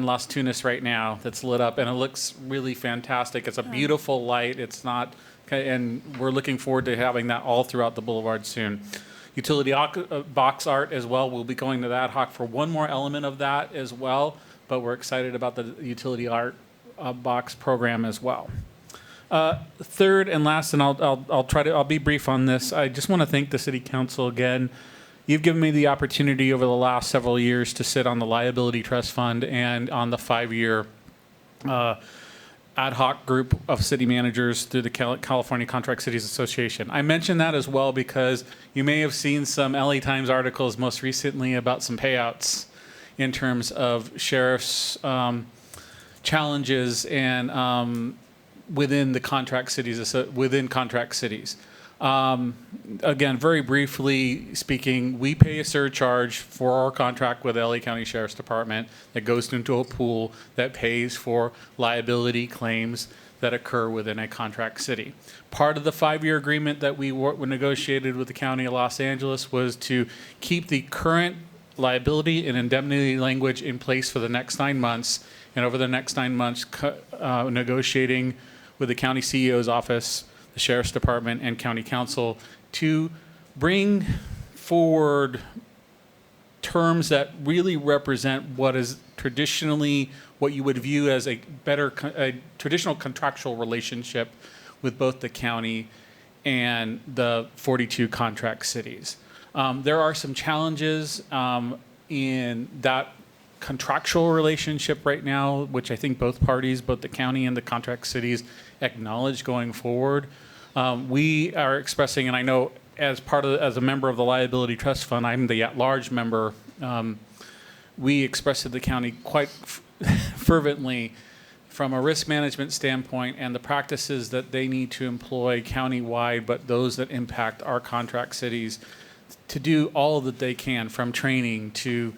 Las Tunas right now that's lit up, and it looks really fantastic. It's a beautiful light. It's not, and we're looking forward to having that all throughout the boulevard soon. Utility box art as well. We'll be going to the ad hoc for one more element of that as well, but we're excited about the utility art box program as well. Third and last, and I'll be brief on this. I just want to thank the City Council again. You've given me the opportunity over the last several years to sit on the Liability Trust Fund and on the 5-year ad hoc group of city managers through the California Contract Cities Association. I mention that as well because you may have seen some LA Times articles most recently about some payouts in terms of sheriff's challenges and within the contract cities, Again, very briefly speaking, we pay a surcharge for our contract with LA County Sheriff's Department that goes into a pool that pays for liability claims that occur within a contract city. Part of the 5-year agreement that we negotiated with the County of Los Angeles was to keep the current liability and indemnity language in place for the next 9 months, and over the next 9 months, negotiating with the county CEO's office, the Sheriff's Department, and County Council to bring forward terms that really represent what is traditionally what you would view as a traditional contractual relationship with both the county and the 42 contract cities. There are some challenges in that contractual relationship right now, which I think both parties, both the county and the contract cities, acknowledge going forward. We are expressing, and I know as a member of the Liability Trust Fund, I'm the at-large member. We expressed to the county quite fervently from a risk management standpoint and the practices that they need to employ countywide, but those that impact our contract cities, to do all that they can, from training to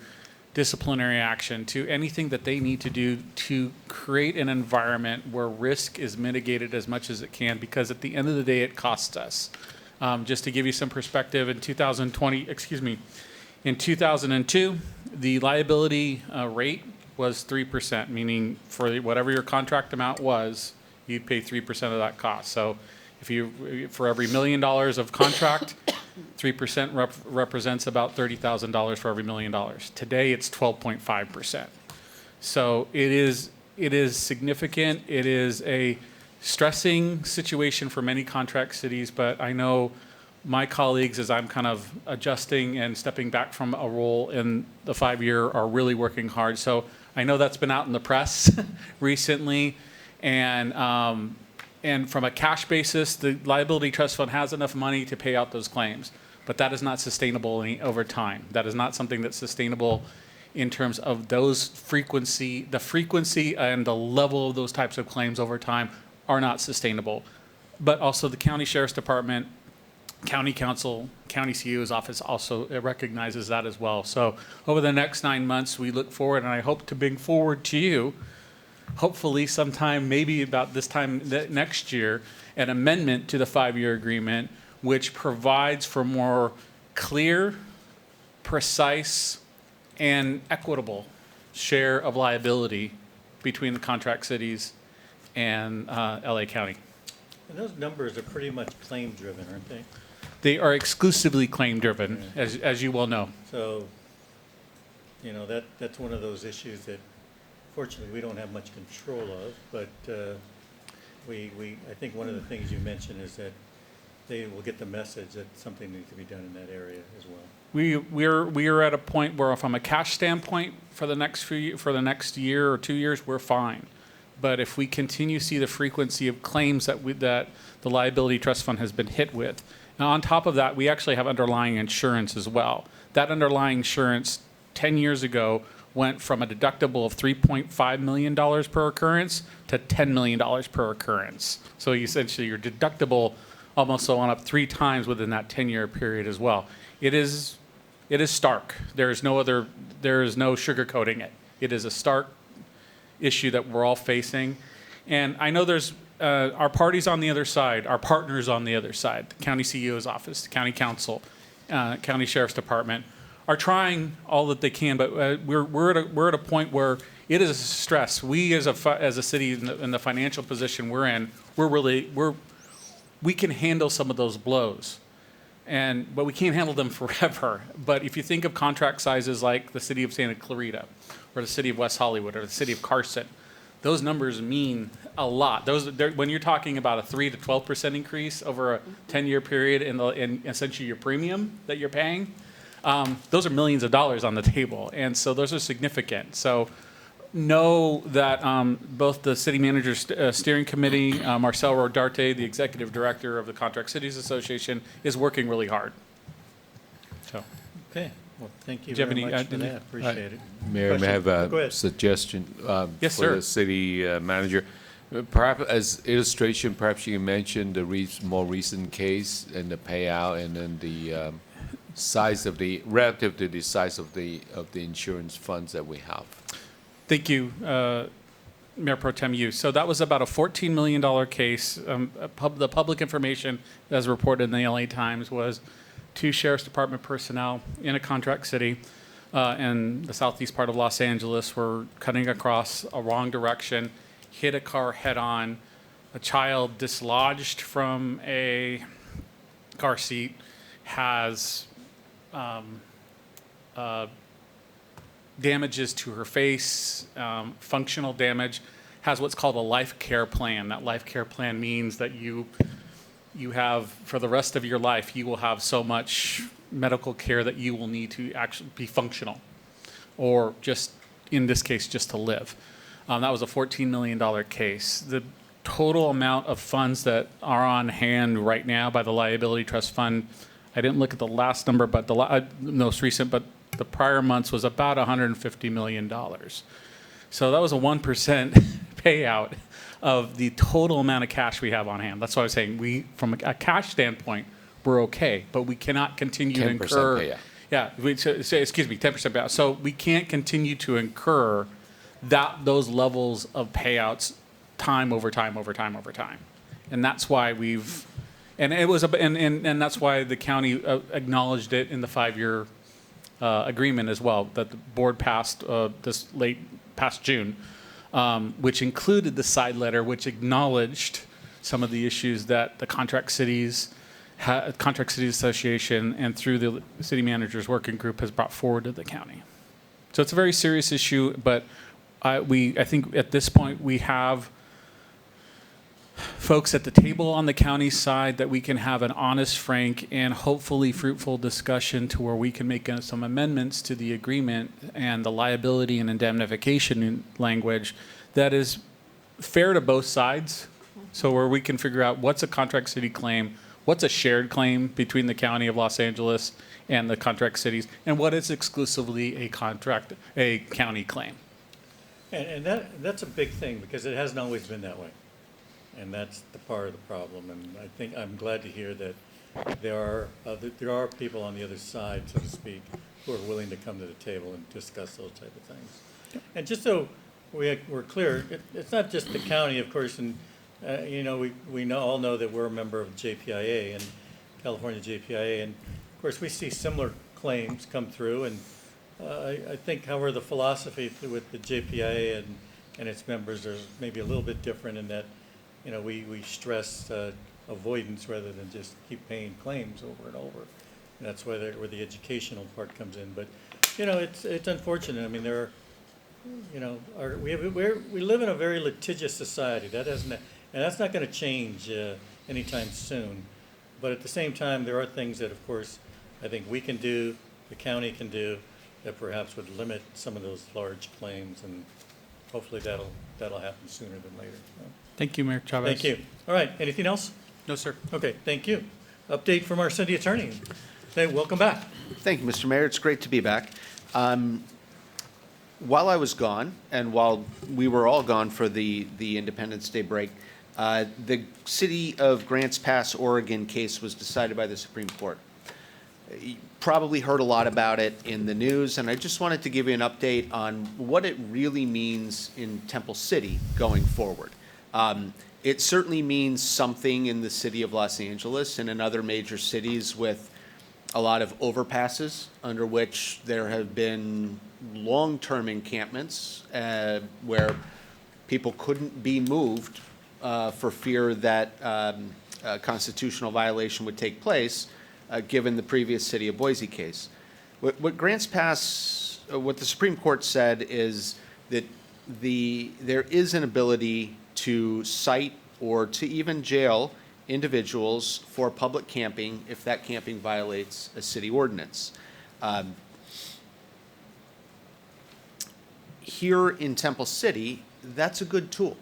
disciplinary action to anything that they need to do to create an environment where risk is mitigated as much as it can, because at the end of the day, it costs us. Just to give you some perspective, in 2002, the liability rate was 3%, meaning for whatever your contract amount was, you'd pay 3% of that cost. So if you, for every $1 million of contract, 3% represents about $30,000 for every $1 million. Today, it's 12.5%. So it is significant. It is a stressing situation for many contract cities, but I know my colleagues, as I'm kind of adjusting and stepping back from a role in the 5-year, are really working hard. So I know that's been out in the press recently, and from a cash basis, the liability trust fund has enough money to pay out those claims, but that is not sustainable over time. That is not something that's sustainable in terms of the frequency and the level of those types of claims over time are not sustainable. But also the county sheriff's department, county council, county CEO's office also recognizes that as well. So over the next 9 months, we look forward, and I hope to bring forward to you, hopefully sometime, maybe about this time next year, an amendment to the 5-year agreement, which provides for more clear, precise, and equitable share of liability between the contract cities and LA County. And those numbers are pretty much claim-driven, aren't they? They are exclusively claim-driven, as you well know. So, you know, that's one of those issues that fortunately we don't have much control of, but I think one of the things you mentioned is that they will get the message that something needs to be done in that area as well. We are at a point where, from a cash standpoint, for the next year or 2 years, we're fine. But if we continue to see the frequency of claims that the liability trust fund has been hit with, now on top of that, we actually have underlying insurance as well. That underlying insurance 10 years ago went from a deductible of $3.5 million per occurrence to $10 million per occurrence. So essentially your deductible almost went up 3 times within that 10-year period as well. It is stark. There is no sugarcoating it. It is a stark issue that we're all facing. And I know there's our parties on the other side, our partners on the other side, the county CEO's office, the county council, county sheriff's department, are trying all that they can, but we're at a point where it is a stress. We as a city in the financial position we're in, we can handle some of those blows, but we can't handle them forever. But if you think of contract sizes like the city of Santa Clarita, or the city of West Hollywood, or the city of Carson, those numbers mean a lot. When you're talking about a 3 to 12% increase over a 10-year period in essentially your premium that you're paying, those are millions of dollars on the table, and so those are significant. So know that both the city manager's steering committee, Marcel Rodarte, the executive director of the Contract Cities Association, is working really hard. So, okay. Well, thank you do you have very any, much for that. Appreciate it. Mayor, may I have Go a ahead. suggestion Yes, for sir. the city manager? Perhaps as illustration, perhaps you can mention the more recent case and the payout, and then the size of relative to the size of the insurance funds that we have. Thank you, Mayor Pro Tem Yu. So that was about a $14 million case. The public information, as reported in the LA Times, was 2 sheriff's department personnel in a contract city in the southeast part of Los Angeles were cutting across a wrong direction, hit a car head-on. A child dislodged from a car seat has damages to her face, functional damage, has what's called a life care plan. That life care plan means that you have, for the rest of your life, you will have so much medical care that you will need to actually be functional, or just, in this case, just to live. That was a $14 million case. The total amount of funds that are on hand right now by the Liability Trust Fund, I didn't look at the last number, but the most recent, but the prior months was about $150 million. So that was a 1% payout of the total amount of cash we have on hand. That's why I was saying from a cash standpoint, we're okay, but we cannot continue to 10% incur. payout. Yeah, excuse me, 10% payout. So we can't continue to incur those levels of payouts time over time over time over time. And that's why and that's why the county acknowledged it in the 5-year agreement as well, that the board passed past June, which included the side letter, which acknowledged some of the issues that the Contract Cities Association and through the city manager's working group has brought forward to the county. So it's a very serious issue, but I think at this point we have folks at the table on the county side that we can have an honest, frank, and hopefully fruitful discussion to where we can make some amendments to the agreement and the liability and indemnification language that is fair to both sides. So where we can figure out what's a contract city claim, what's a shared claim between the County of Los Angeles and the contract cities, and what is exclusively a county claim. And that's a big thing, because it hasn't always been that way. And that's the part of the problem. And I think I'm glad to hear that there are people on the other side, so to speak, who are willing to come to the table and discuss those type of things. And just so we're clear, it's not just the county, of course, and we all know that we're a member of JPIA and California JPIA, and of course we see similar claims come through. And I think, however, the philosophy with the JPIA and its members are maybe a little bit different in that, we stress avoidance rather than just keep paying claims over and over. And that's where the educational part comes in. But, it's unfortunate. I mean, there are, we live in a very litigious society. And that's not going to change anytime soon. But at the same time, there are things that, of course, I think we can do, the county can do, that perhaps would limit some of those large claims, and hopefully that'll happen sooner than later. Thank you, Mayor Chavez. Thank you. All right, anything else? No, sir. Okay, thank you. Update from our city attorney. Hey, welcome back. Thank you, Mr. Mayor. It's great to be back. While I was gone, and while we were all gone for the Independence Day break, the City of Grants Pass, Oregon case was decided by the Supreme Court. You probably heard a lot about it in the news, and I just wanted to give you an update on what it really means in Temple City going forward. It certainly means something in the city of Los Angeles and in other major cities with a lot of overpasses under which there have been long-term encampments where people couldn't be moved for fear that a constitutional violation would take place, given the previous City of Boise case. What Grants Pass, what the Supreme Court said is that there is an ability to cite or to even jail individuals for public camping if that camping violates a city ordinance. Here in Temple City, that's a good tool.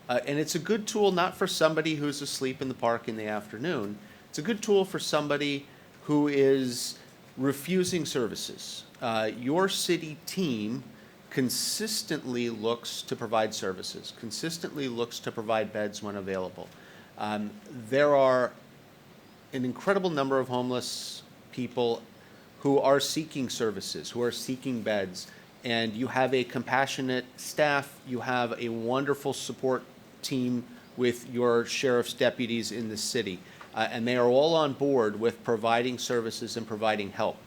And it's a good tool not for somebody who's asleep in the park in the afternoon. It's a good tool for somebody who is refusing services. Your city team consistently looks to provide services, consistently looks to provide beds when available. There are an incredible number of homeless people who are seeking services, who are seeking beds, and you have a compassionate staff, you have a wonderful support team with your sheriff's deputies in the city, and they are all on board with providing services and providing help.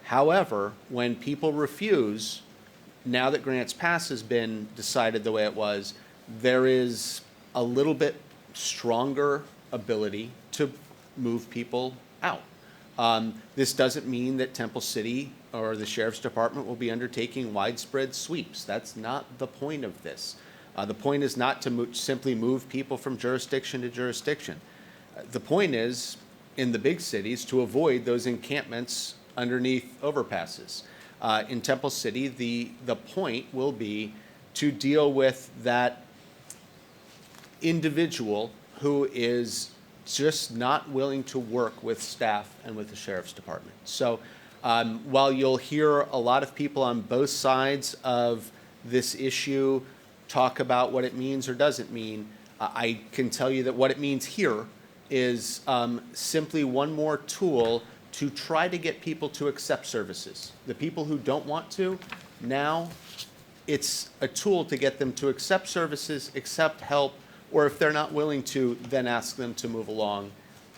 However, when people refuse, now that Grants Pass has been decided the way it was, there is a little bit stronger ability to move people out. This doesn't mean that Temple City or the Sheriff's Department will be undertaking widespread sweeps. That's not the point of this. The point is not to simply move people from jurisdiction to jurisdiction. The point is, in the big cities, to avoid those encampments underneath overpasses. In Temple City, the point will be to deal with that individual who is just not willing to work with staff and with the Sheriff's Department. So while you'll hear a lot of people on both sides of this issue talk about what it means or doesn't mean. I can tell you that what it means here is simply one more tool to try to get people to accept services. The people who don't want to, now it's a tool to get them to accept services, accept help, or if they're not willing to, then ask them to move along.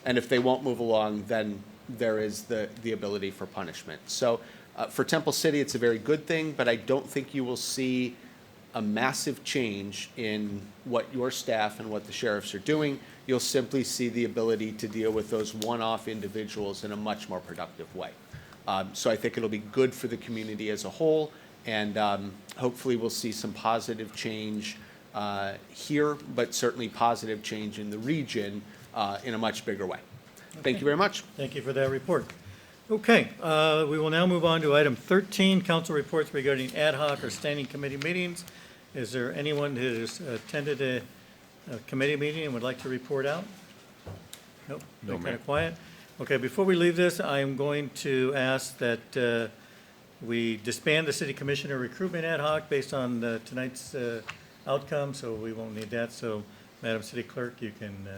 And if they won't move along, then there is the ability for punishment. So for Temple City, it's a very good thing, but I don't think you will see a massive change in what your staff and what the sheriffs are doing. You'll simply see the ability to deal with those one-off individuals in a much more productive way. So I think it'll be good for the community as a whole, and hopefully we'll see some positive change here, but certainly positive change in the region in a much bigger way. Thank you very much. Thank you for that report. Okay, we will now move on to item 13, council reports regarding ad hoc or standing committee meetings. Is there anyone who has attended a committee meeting and would like to report out? Nope, No, kind of quiet. Okay, before we leave this, I am going to ask that we disband the city commissioner recruitment ad hoc based on tonight's outcome, so we won't need that. So, Madam City Clerk, you can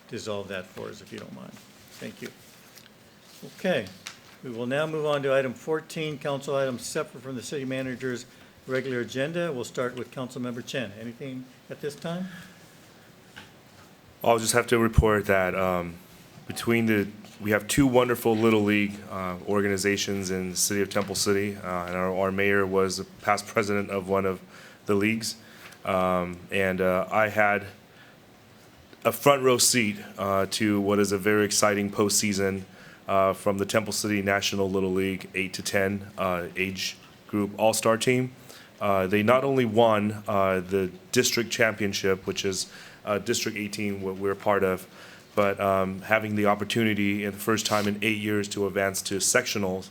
dissolve that for us if you don't mind. Thank you. Okay, we will now move on to item 14, council items separate from the city manager's regular agenda. We'll start with Councilmember Chen. Anything at this time? I'll just have to report that we have two wonderful Little League organizations in the city of Temple City, and our mayor was a past president of one of the leagues, and I had a front row seat to what is a very exciting postseason from the Temple City National Little League 8 to 10 age group all-star team. They not only won the district championship, which is District 18, what we're part of, but having the opportunity in the first time in 8 years to advance to sectionals,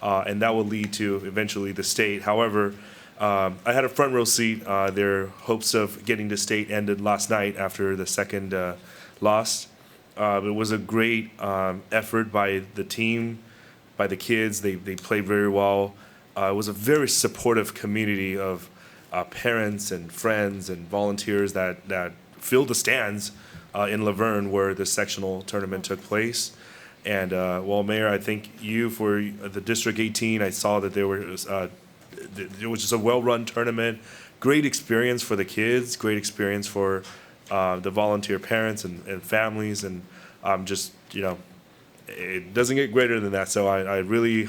and that will lead to eventually the state. However, I had a front row seat. Their hopes of getting to state ended last night after the second loss. It was a great effort by the team, by the kids. They played very well. It was a very supportive community of parents and friends and volunteers that filled the stands in Laverne where the sectional tournament took place. And well, Mayor, I thank you for the District 18. I saw that there was just a well-run tournament. Great experience for the kids. Great experience for the volunteer parents and families. And just, it doesn't get greater than that. So I really,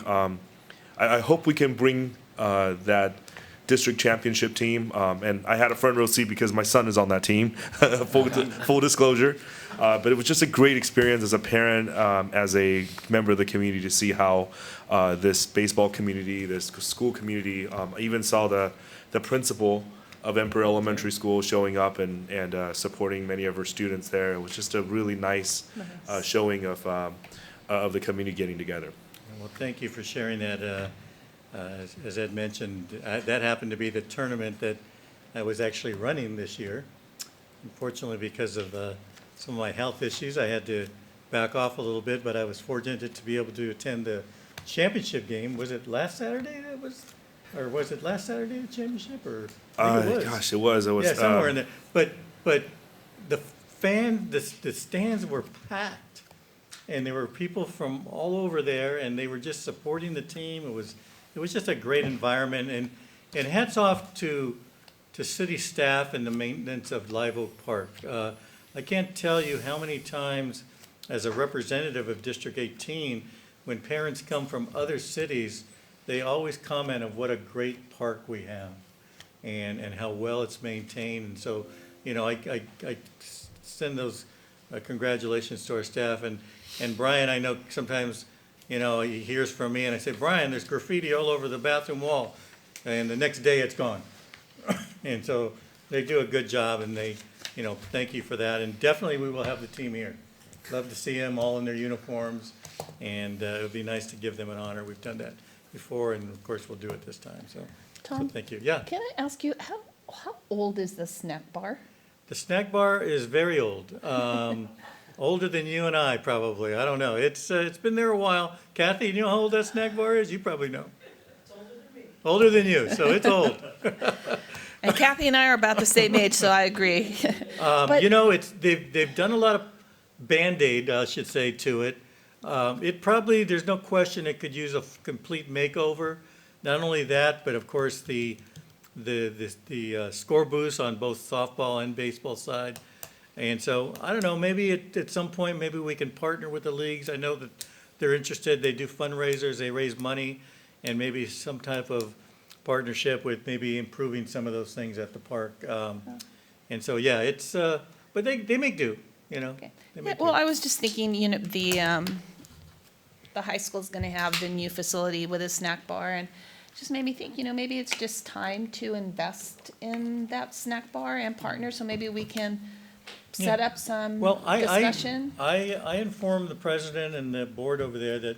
I hope we can bring that district championship team. And I had a front row seat because my son is on that team, full disclosure. But it was just a great experience as a parent, as a member of the community, to see how this baseball community, this school community, I even saw the principal of Emperor Elementary School showing up and supporting many of her students there. It was just a really nice showing of the community getting together. Well, thank you for sharing that. As Ed mentioned, that happened to be the tournament that I was actually running this year. Unfortunately, because of some of my health issues, I had to back off a little bit, but I was fortunate to be able to attend the championship game. Was it last Saturday or was it last Saturday, the championship, or? I think it was. Gosh, it was. Yeah, somewhere in there. But the stands were packed, and there were people from all over there, and they were just supporting the team. It was just a great environment, and hats off to city staff and the maintenance of Live Oak Park. I can't tell you how many times, as a representative of District 18, when parents come from other cities, they always comment of what a great park we have and how well it's maintained. And so, I send those congratulations to our staff. And Brian, I know sometimes, he hears from me and I say, Brian, there's graffiti all over the bathroom wall. And the next day it's gone. And so they do a good job, and they, thank you for that. And definitely we will have the team here. Love to see them all in their uniforms, and it would be nice to give them an honor. We've done that before, and of course we'll do it this time. So Tom, thank you. Yeah. Can I ask you, how old is the snack bar? The snack bar is very old. Older than you and I, probably. I don't know. It's been there a while. Kathy, you know how old that snack bar is? You probably know. It's older than me. Older than you, so it's old. And Kathy and I are about the same age, so I agree. But- You know, they've done a lot of Band-Aid, I should say, to it. It probably, there's no question it could use a complete makeover. Not only that, but of course, the score boosts on both softball and baseball side. And so, I don't know, maybe at some point, maybe we can partner with the leagues. I know that they're interested, they do fundraisers, they raise money, and maybe some type of partnership with maybe improving some of those things at the park. And so, yeah, it's, but they make do, you know? They Yeah, make well, do. I was just thinking, the high school's gonna have the new facility with a snack bar, and just made me think, maybe it's just time to invest in that snack bar and partner, so maybe we can set Yeah. up some Well, discussion. I informed the president and the board over there that,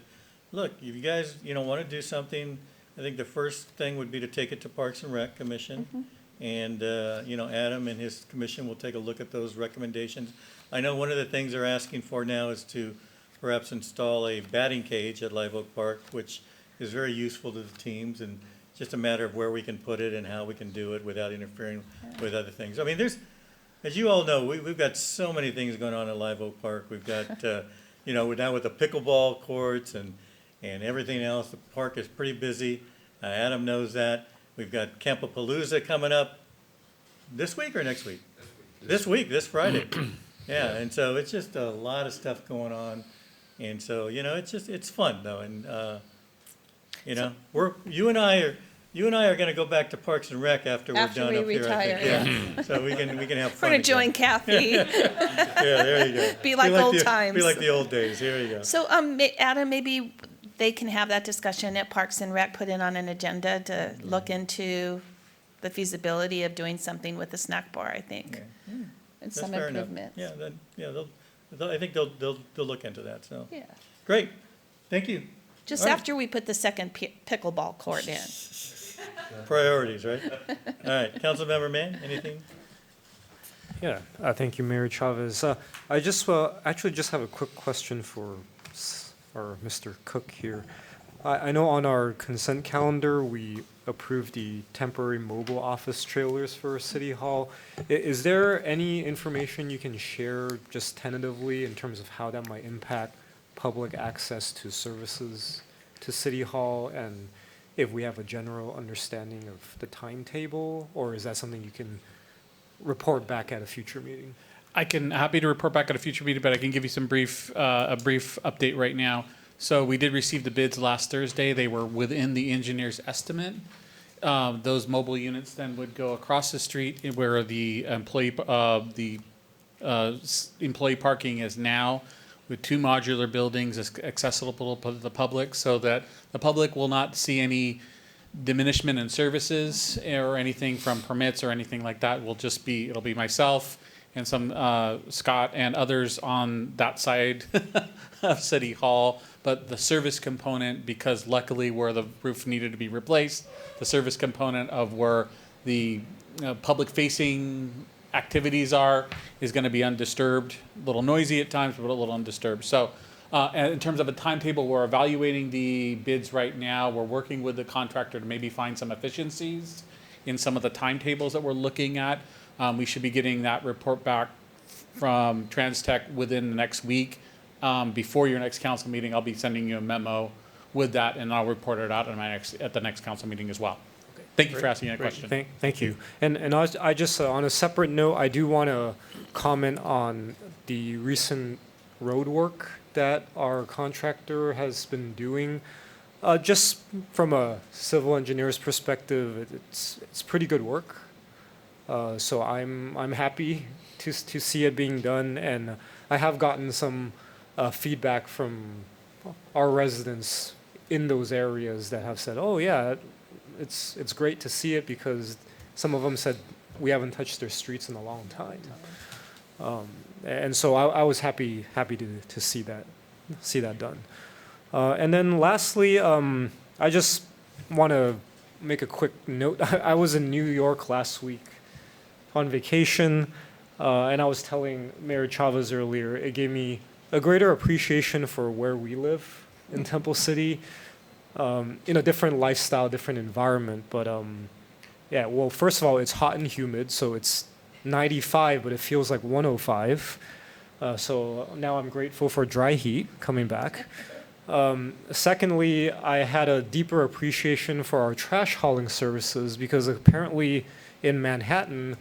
look, if you guys, want to do something, I think the first thing would be to take it to Parks and Rec Commission. And, Adam and his commission will take a look at those recommendations. I know one of the things they're asking for now is to perhaps install a batting cage at Live Oak Park, which is very useful to the teams, and just a matter of where we can put it and how we can do it without interfering with other things. I mean, as you all know, we've got so many things going on at Live Oak Park. We've got, now with the pickleball courts and everything else, the park is pretty busy. Adam knows that. We've got Campapalooza coming up this week or next week? This week, this Friday. Yeah, and so it's just a lot of stuff going on. And so, it's fun though. And, you and I are gonna go back to Parks and Rec after we're After done we up here, I retire, think. Yeah. So we can have We're fun gonna again. join Kathy. Yeah, there you go. Be like old the- times. Be like the old days, here you go. So, Adam, maybe they can have that discussion at Parks and Rec, put it on an agenda to look into the feasibility of doing something with the snack bar, I think. And That's some fair enough. improvements. I think they'll look into that, so. Yeah. Great, thank you. Just All right. after we put the second pickleball court in. Priorities, right? All right, Councilmember Mann, anything? Yeah, thank you, Mayor Chavez. I just actually just have a quick question for our Mr. Cook here. I know on our consent calendar, we approved the temporary mobile office trailers for City Hall. Is there any information you can share just tentatively in terms of how that might impact public access to services to City Hall, and if we have a general understanding of the timetable, or is that something you can report back at a future meeting? Happy to report back at a future meeting, but I can give you a brief update right now. So we did receive the bids last Thursday. They were within the engineer's estimate. Those mobile units then would go across the street where the employee parking is now, with 2 modular buildings accessible to the public, so that the public will not see any diminishment in services or anything from permits or anything like that. It'll be myself and some Scott and others on that side of City Hall. But the service component, because luckily where the roof needed to be replaced, the service component of where the public-facing activities is going to be undisturbed. A little noisy at times, but a little undisturbed. So in terms of a timetable, we're evaluating the bids right now. We're working with the contractor to maybe find some efficiencies in some of the timetables that we're looking at. We should be getting that report back from TransTech within the next week. Before your next council meeting, I'll be sending you a memo with that, and I'll report it out at the next council meeting as well. Thank you for asking that question. Thank you. And I just, on a separate note, I do want to comment on the recent road work that our contractor has been doing. Just from a civil engineer's perspective, it's pretty good work. So I'm happy to see it being done, and I have gotten some feedback from our residents in those areas that have said, "Oh yeah, it's great to see it," because some of them said we haven't touched their streets in a long time. And so I was happy to see that done. And then lastly, I just want to make a quick note. I was in New York last week on vacation, and I was telling Mayor Chavez earlier, it gave me a greater appreciation for where we live in Temple City, in a different lifestyle, different environment, but Yeah, well, first of all, it's hot and humid, so it's 95, but it feels like 105. So now I'm grateful for dry heat coming back. Secondly, I had a deeper appreciation for our trash hauling services because apparently in Manhattan,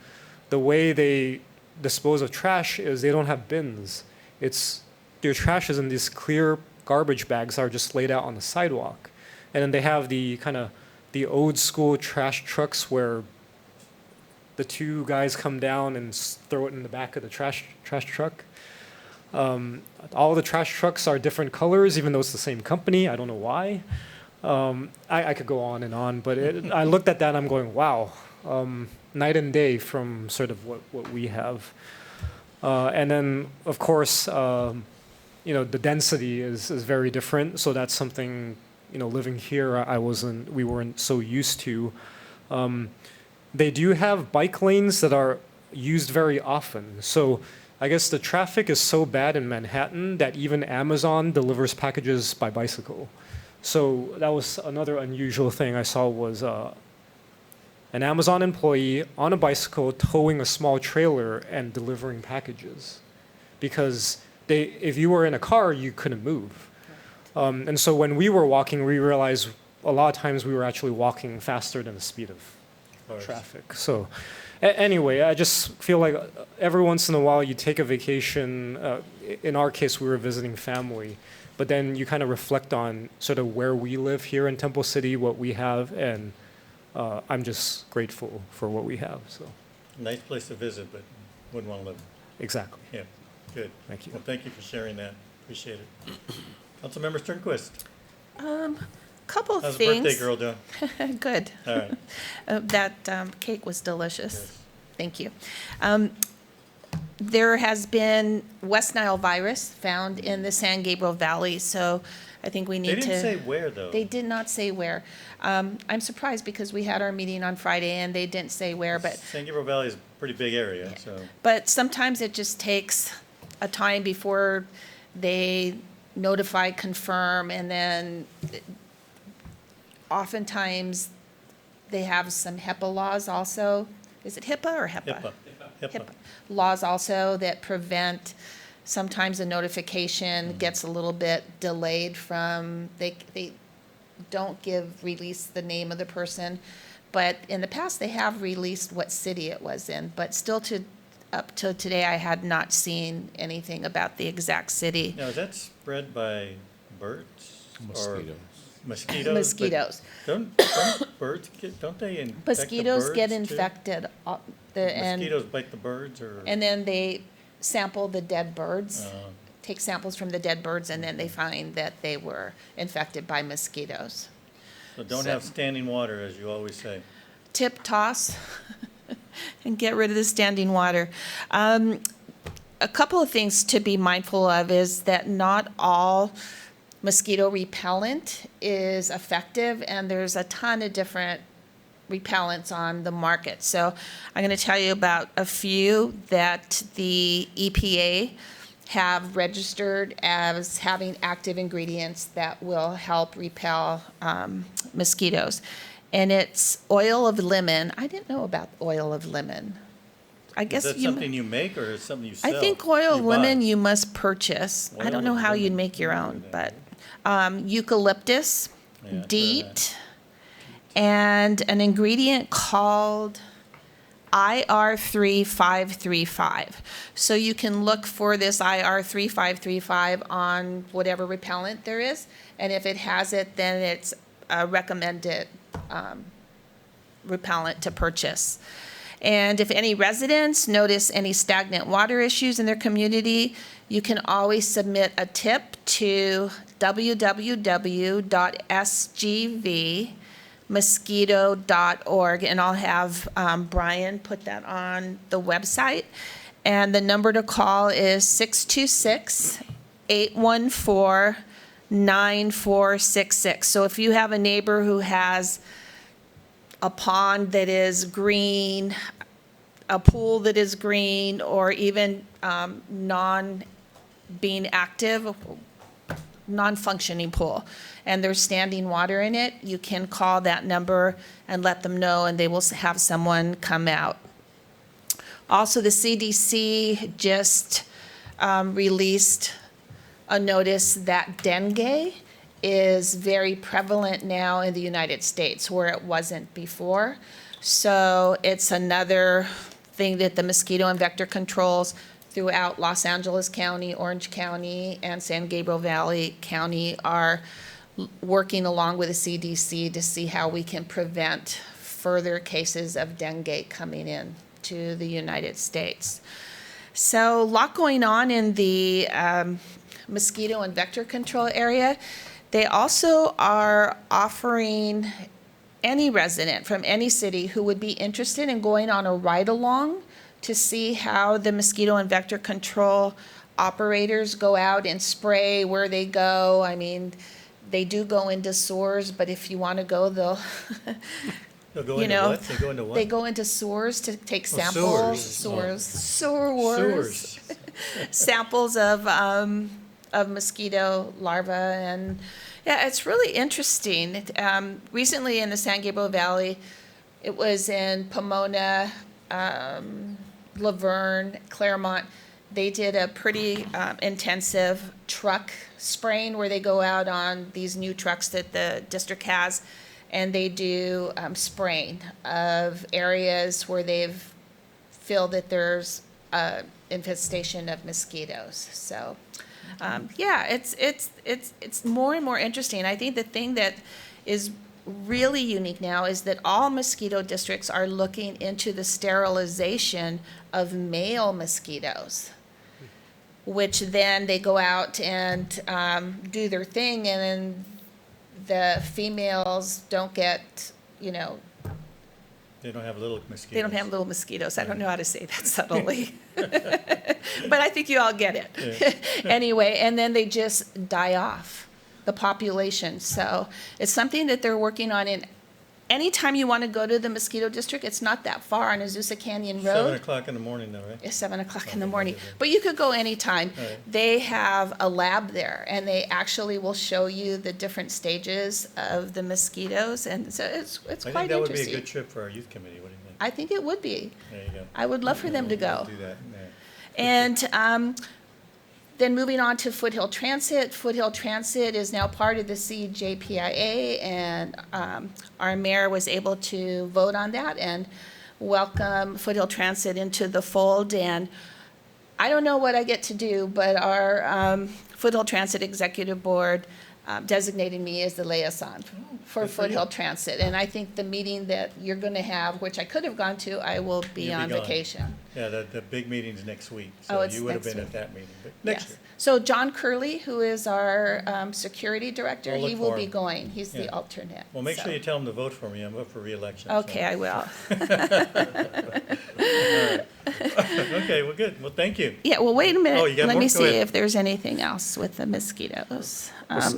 the way they dispose of trash is they don't have bins. Their trash is in these clear garbage bags that are just laid out on the sidewalk. And then they have the the old school trash trucks where the two guys come down and throw it in the back of the trash truck. All the trash trucks are different colors, even though it's the same company. I don't know why. I could go on, but I looked at that and I'm going, wow, night and day from sort of what we have. And then, of course, the density is very different. So that's something, living here, we weren't so used to. They do have bike lanes that are used very often. So I guess the traffic is so bad in Manhattan that even Amazon delivers packages by bicycle. So that was another unusual thing I saw was an Amazon employee on a bicycle towing a small trailer and delivering packages. Because if you were in a car, you couldn't move. And so when we were walking, we realized a lot of times we were actually walking faster than the speed of traffic. So anyway, I just feel like every once in a while you take a vacation. In our case, we were visiting family. But then you kind of reflect on sort of where we live here in Temple City, what we have, and I'm just grateful for what we have. So Nice place to visit, but wouldn't want to live. Exactly. Yeah, good. Thank you. Well, thank you for sharing that. Appreciate it. Councilmember Sternquist. Couple of How's things. the birthday girl doing? Good. All right. That cake was delicious. Yes. Thank you. There has been West Nile virus found in the San Gabriel Valley, so I think we need to. They didn't say where, though. They did not say where. I'm surprised because we had our meeting on Friday and they didn't say where, but. San Gabriel Valley is a pretty big area, so. But sometimes it just takes a time before they notify, confirm, and then oftentimes they have some HIPAA laws also. Is it HIPAA or HEPA? HIPAA. Laws also that prevent, sometimes a notification gets a little bit delayed from, they don't release the name of the person. But in the past, they have released what city it was in, but still up till today, I had not seen anything about the exact city. Now, is that spread by birds? Mosquitoes. Or mosquitoes? Mosquitoes. Don't birds don't they infect the Mosquitoes get birds, too? infected, Mosquitoes bite the birds, or? and then they sample the dead birds, Oh. take samples from the dead birds, and then they find that they were infected by mosquitoes. So don't have standing water, as you always say. Tip toss and get rid of the standing water. A couple of things to be mindful of is that not all mosquito repellent is effective, and there's a ton of different repellents on the market. So I'm going to tell you about a few that the EPA have registered as having active ingredients that will help repel mosquitoes. And it's oil of lemon. I didn't know about oil of lemon. I guess Is that something you make, or is it something you sell? I think oil of You lemon buy? you must purchase. I Oil don't know of how you'd lemon. make your own, but eucalyptus, Yeah, I've heard of DEET, and an ingredient called IR3535. So you can look for this IR3535 on whatever repellent there is, and if it has it, then it's a recommended repellent to purchase. And if any residents notice any stagnant water issues in their community, you can always submit a tip to www.sgvmosquito.org, and I'll have Brian put that on the website. And the number to call is 626-814-9466. So if you have a neighbor who has a pond that is green, a pool that is green, or even non-being active non-functioning pool, and there's standing water in it, you can call that number and let them know, and they will have someone come out. Also, the CDC just released a notice that dengue is very prevalent now in the United States, where it wasn't before. So it's another thing that the mosquito and vector controls throughout Los Angeles County, Orange County, and San Gabriel Valley County are working along with the CDC to see how we can prevent further cases of dengue coming in to the United States. So a lot going on in the mosquito and vector control area. They also are offering any resident from any city who would be interested in going on a ride-along to see how the mosquito and vector control operators go out and spray where they go. I mean, they do go into sewers, but if you want to go, they'll, They'll go you into know, what? They go into what? they go into sewers to take Oh, samples. sewers. Sewers. Samples of mosquito larvae, and yeah, it's really interesting. Recently in the San Gabriel Valley, it was in Pomona, Laverne, Claremont. They did a pretty intensive truck spraying where they go out on these new trucks that the district has, and they do spraying of areas where they've feel that there's infestation of mosquitoes. So, yeah, it's more and more interesting. I think the thing that is really unique now is that all mosquito districts are looking into the sterilization of male mosquitoes, which then they go out and do their thing, and then the females don't get, you know, They don't have little mosquitoes. they don't have little mosquitoes. I don't know how to say that subtly. But I think you all get it. Yeah. Anyway, and then they just die off, the population. So it's something that they're working on. And anytime you want to go to the mosquito district, it's not that far on Azusa Canyon Road. 7:00 in the morning though, right? It's 7:00 in the morning, but you could go anytime. All right. They have a lab there, and they actually will show you the different stages of the mosquitoes, and so it's I think quite that would be a interesting. good trip for our youth committee, what do you think? I think it would be. There you go. I would love for them to go. Do that, yeah. And then moving on to Foothill Transit. Foothill Transit is now part of the CJPIA, and our mayor was able to vote on that and welcome Foothill Transit into the fold. And I don't know what I get to do, but our Foothill Transit Executive Board designated me as the liaison for good for Foothill you. Transit. And I think the meeting that you're going to have, which I could have gone to, I will be You'll on gone. vacation. Yeah, the big meeting's next week, Oh, so it's you would have next been week. at that meeting, but next Yes. year. So John Curley, who is our security director, We'll he look will for be him. going. He's the Yeah. alternate. Well, make so. sure you tell them to vote for me, I'm up for reelection. so. Okay, I will. Okay, well, good, well, thank you. Yeah, well, wait a minute. Oh, you got Let more? me Go see ahead. if there's anything else with the mosquitoes.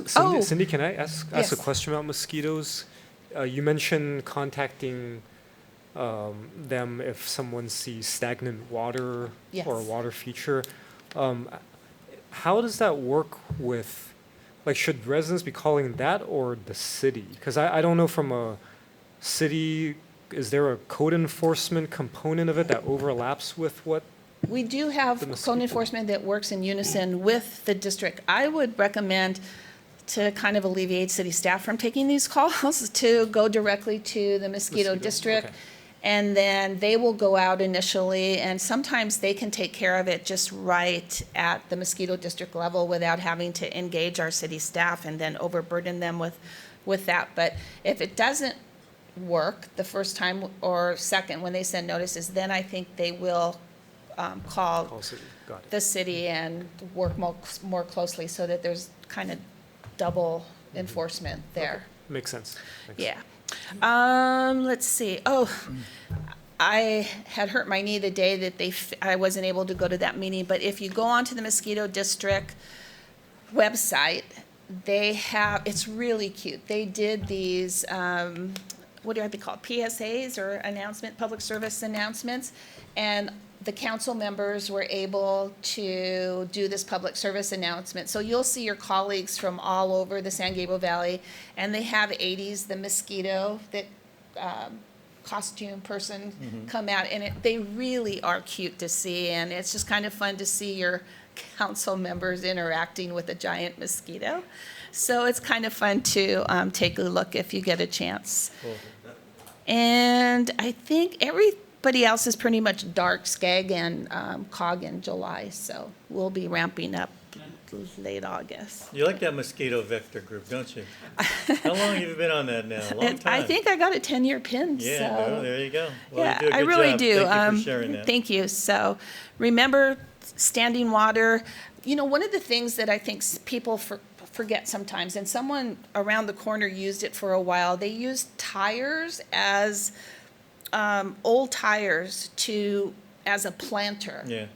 Cindy, Cindy, can I ask Yes. a question about mosquitoes? You mentioned contacting them if someone sees stagnant water Yes. or a water feature. How does that work with, like, should residents be calling that or the city? Because I don't know from a city, is there a code enforcement component of it that overlaps with what? We do have The code mosquito- enforcement that works in unison with the district. I would recommend, to kind of alleviate city staff from taking these calls, to go directly to the mosquito Mosquito, district. okay. And then they will go out initially, and sometimes they can take care of it just right at the mosquito district level without having to engage our city staff and then overburden them with that. But if it doesn't work the first time or second when they send notices, then I think they will call Call city, got it. the city and work more closely so that there's kind of double enforcement there. Makes sense. Thanks. Yeah. Let's see. Oh, I had hurt my knee the day that I wasn't able to go to that meeting, but if you go onto the mosquito district website, they have, it's really cute. They did these, what do they call it, PSAs or public service announcements, and the council members were able to do this public service announcement. So you'll see your colleagues from all over the San Gabriel Valley, and they have 80s, the mosquito that costume person come out, and they really are cute to see, and it's just kind of fun to see your council members interacting with a giant mosquito. So it's kind of fun to take a look if you get a chance. Cool. And I think everybody else is pretty much dark skag and COG in July, so we'll be ramping up late August. You like that mosquito vector group, don't you? How long have you been on that now? A long time. I think I got a 10-year pin. Yeah, so. well, there you go. Well, Yeah, you do a good I really job. do. Thank you for sharing that. Thank you. So remember standing water. You know, one of the things that I think people forget sometimes, and someone around the corner used it for a while, they used tires as old tires as a planter. Yeah.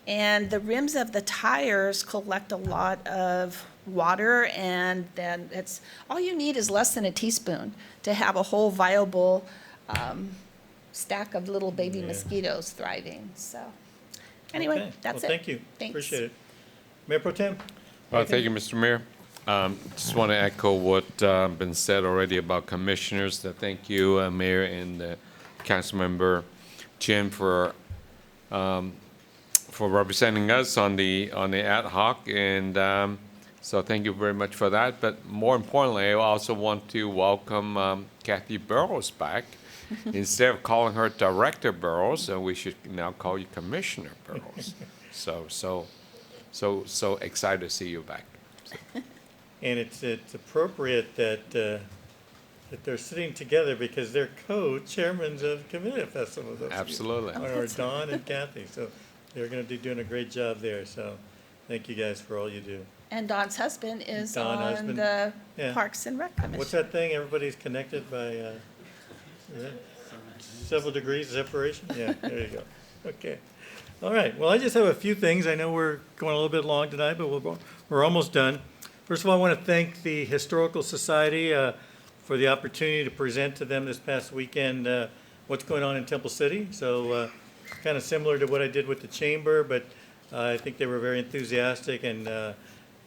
And the rims of the tires collect a lot of water, and then all you need is less than a teaspoon to have a whole viable stack of little baby mosquitoes thriving. So anyway, Okay. that's well, it. Thank you. Thanks. Appreciate it. Mayor Pro Tem? Thank you, Mr. Mayor. Just want to echo what been said already about commissioners. Thank you, Mayor and Councilmember Jim for representing us on the ad hoc, and so thank you very much for that. But more importantly, I also want to welcome Kathy Burrows back. Instead of calling her Director Burrows, we should now call you Commissioner Burrows. So excited to see you back. And it's appropriate that they're sitting together because they're co-chairmans of Community Festival. Absolutely. Or Don and Kathy. So they're going to be doing a great job there. So thank you guys for all you do. And Don's husband is Don on husband. the Yeah. Parks and Rec Commission. What's that thing? Everybody's connected by is it several degrees of separation? Yeah, there you go. Okay. All right. Well, I just have a few things. I know we're going a little bit long tonight, but we're almost done. First of all, I want to thank the Historical Society for the opportunity to present to them this past weekend what's going on in Temple City. So kind of similar to what I did with the Chamber, but I think they were very enthusiastic, and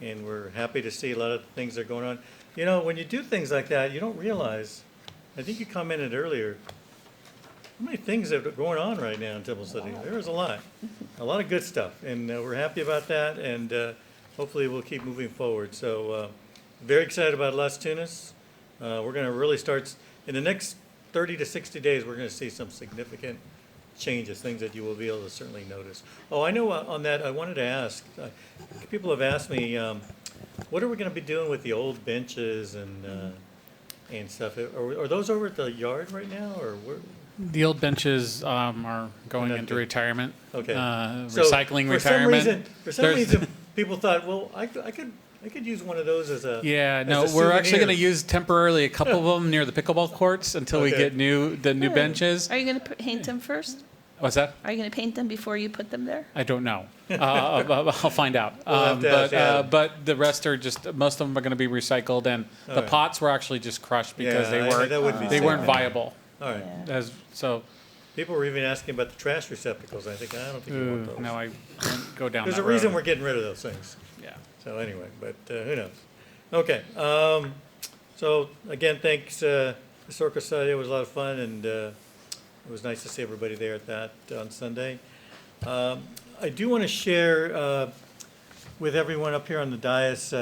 we're happy to see a lot of things that are going on. You know, when you do things like that, you don't realize, I think you commented earlier, how many things that are going on right now in Temple City. There is a lot of good stuff, and we're happy about that, and hopefully we'll keep moving forward. So very excited about Las Tunas. We're going to really start, in the next 30 to 60 days, we're going to see some significant changes, things that you will be able to certainly notice. Oh, I know on that, I wanted to ask, people have asked me, what are we going to be doing with the old benches and stuff? Are those over at the yard right now, or where? The old benches are going not into good. retirement. Okay. So, Recycling retirement. For some reason, people thought, well, I could use one of those as a Yeah, as no, a we're actually going to souvenir. use temporarily a couple of them near the pickleball courts until we Okay. get the new benches. Are you going to paint them first? What's that? Are you going to paint them before you put them there? I don't know. I'll find out. We'll have to ask Adam. But the rest are most of them are going to be recycled, and the Alright. pots were actually just crushed because Yeah, that would be they safe. weren't viable. All right. So People were even asking about the trash receptacles. I think, I don't think you want those. no, I won't go down. There's that a reason road. we're getting rid of those things. Yeah. So anyway, but who knows? Okay. So again, thanks, Historical Society. It was a lot of fun, and it was nice to see everybody there at that on Sunday. I do want to share with everyone up here on the dais,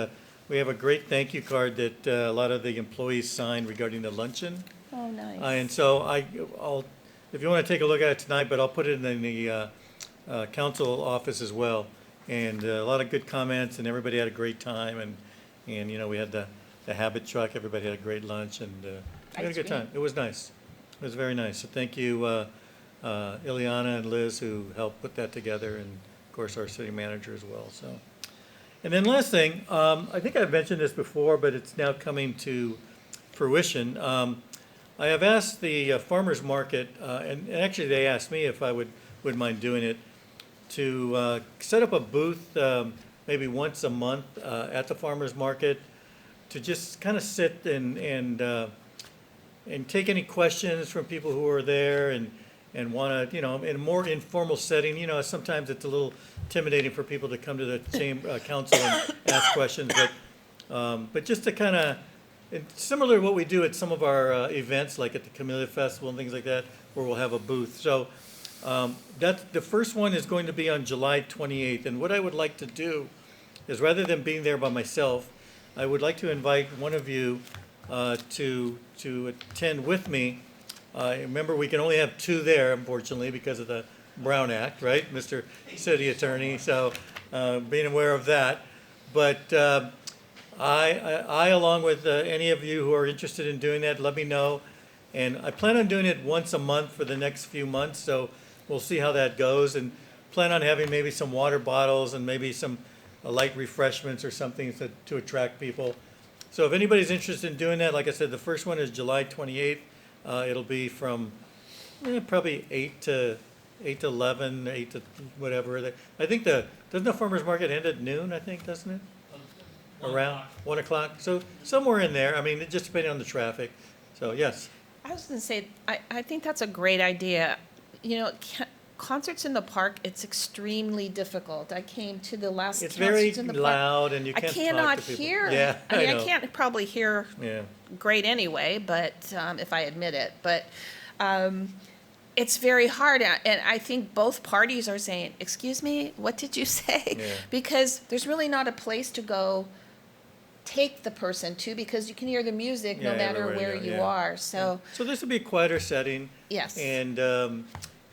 we have a great thank you card that a lot of the employees signed regarding the luncheon. Oh, nice. And so I'll, if you want to take a look at it tonight, but I'll put it in the council office as well. And a lot of good comments, and everybody had a great time, and you know, we had the Habit truck, everybody had a great lunch, and we had a Ice good cream. time. It was nice. It was very nice. So thank you, Ileana and Liz, who helped put that together, and of course our city manager as well. So, and then last thing, I think I've mentioned this before, but it's now coming to fruition. I have asked the farmers market, and actually they asked me if I would mind doing it, to set up a booth maybe once a month at the farmers market to just kind of sit and take any questions from people who are there, and and want to, in a more informal setting, sometimes it's a little intimidating for people to come to the same council and ask questions, but just to kind of, similar to what we do at some of our events, like at the Camellia Festival and things like that, where we'll have a booth. So the first one is going to be on July 28th, and what I would like to do is, rather than being there by myself, I would like to invite one of you to attend with me. Remember, we can only have 2 there, unfortunately, because of the Brown Act, right, Mr. City Attorney? So being aware of that. But I, along with any of you who are interested in doing that, let me know. And I plan on doing it once a month for the next few months, so we'll see how that goes. And plan on having maybe some water bottles and maybe some light refreshments or something to attract people. So if anybody's interested in doing that, like I said, the first one is July 28th. It'll be from probably 8 to 11, 8 to whatever. I think doesn't the farmer's market end at noon, I think, doesn't it? Around 1 o'clock? So somewhere in there. I mean, it just depending on the traffic. So, yes. I was going to say, I think that's a great idea. Concerts in the park, it's extremely difficult. I came to the last It's concerts very in the park. loud, and you can't I cannot talk to people. hear. Yeah, I mean, I know. can't probably hear Yeah. great anyway, but if I admit it. But it's very hard, and I think both parties are saying, "Excuse me, what did you say?" Yeah. Because there's really not a place to go take the person to, because you can hear the music no Yeah, matter everywhere where you go, you yeah. are. So So this will be a quieter setting. yes.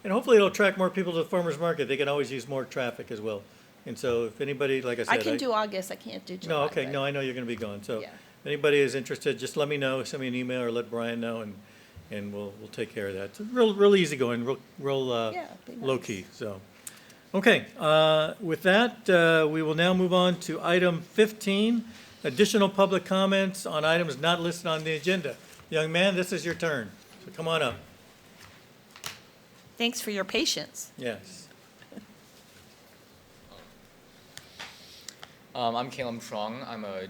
And hopefully it'll attract more people to the farmer's market. They can always use more traffic as well. And so if anybody, like I said. I can do August. I can't do July. No, okay, but- no, I know you're gonna be gone. So Yeah. if anybody is interested, just let me know, send me an email or let Brian know, and we'll take care of that. It's real easy going, real Yeah, be nice. low key, so. Okay, with that, we will now move on to item 15, additional public comments on items not listed on the agenda. Young man, this is your turn, so come on up. Thanks for your patience. Yes. I'm Caleb Trong. I'm a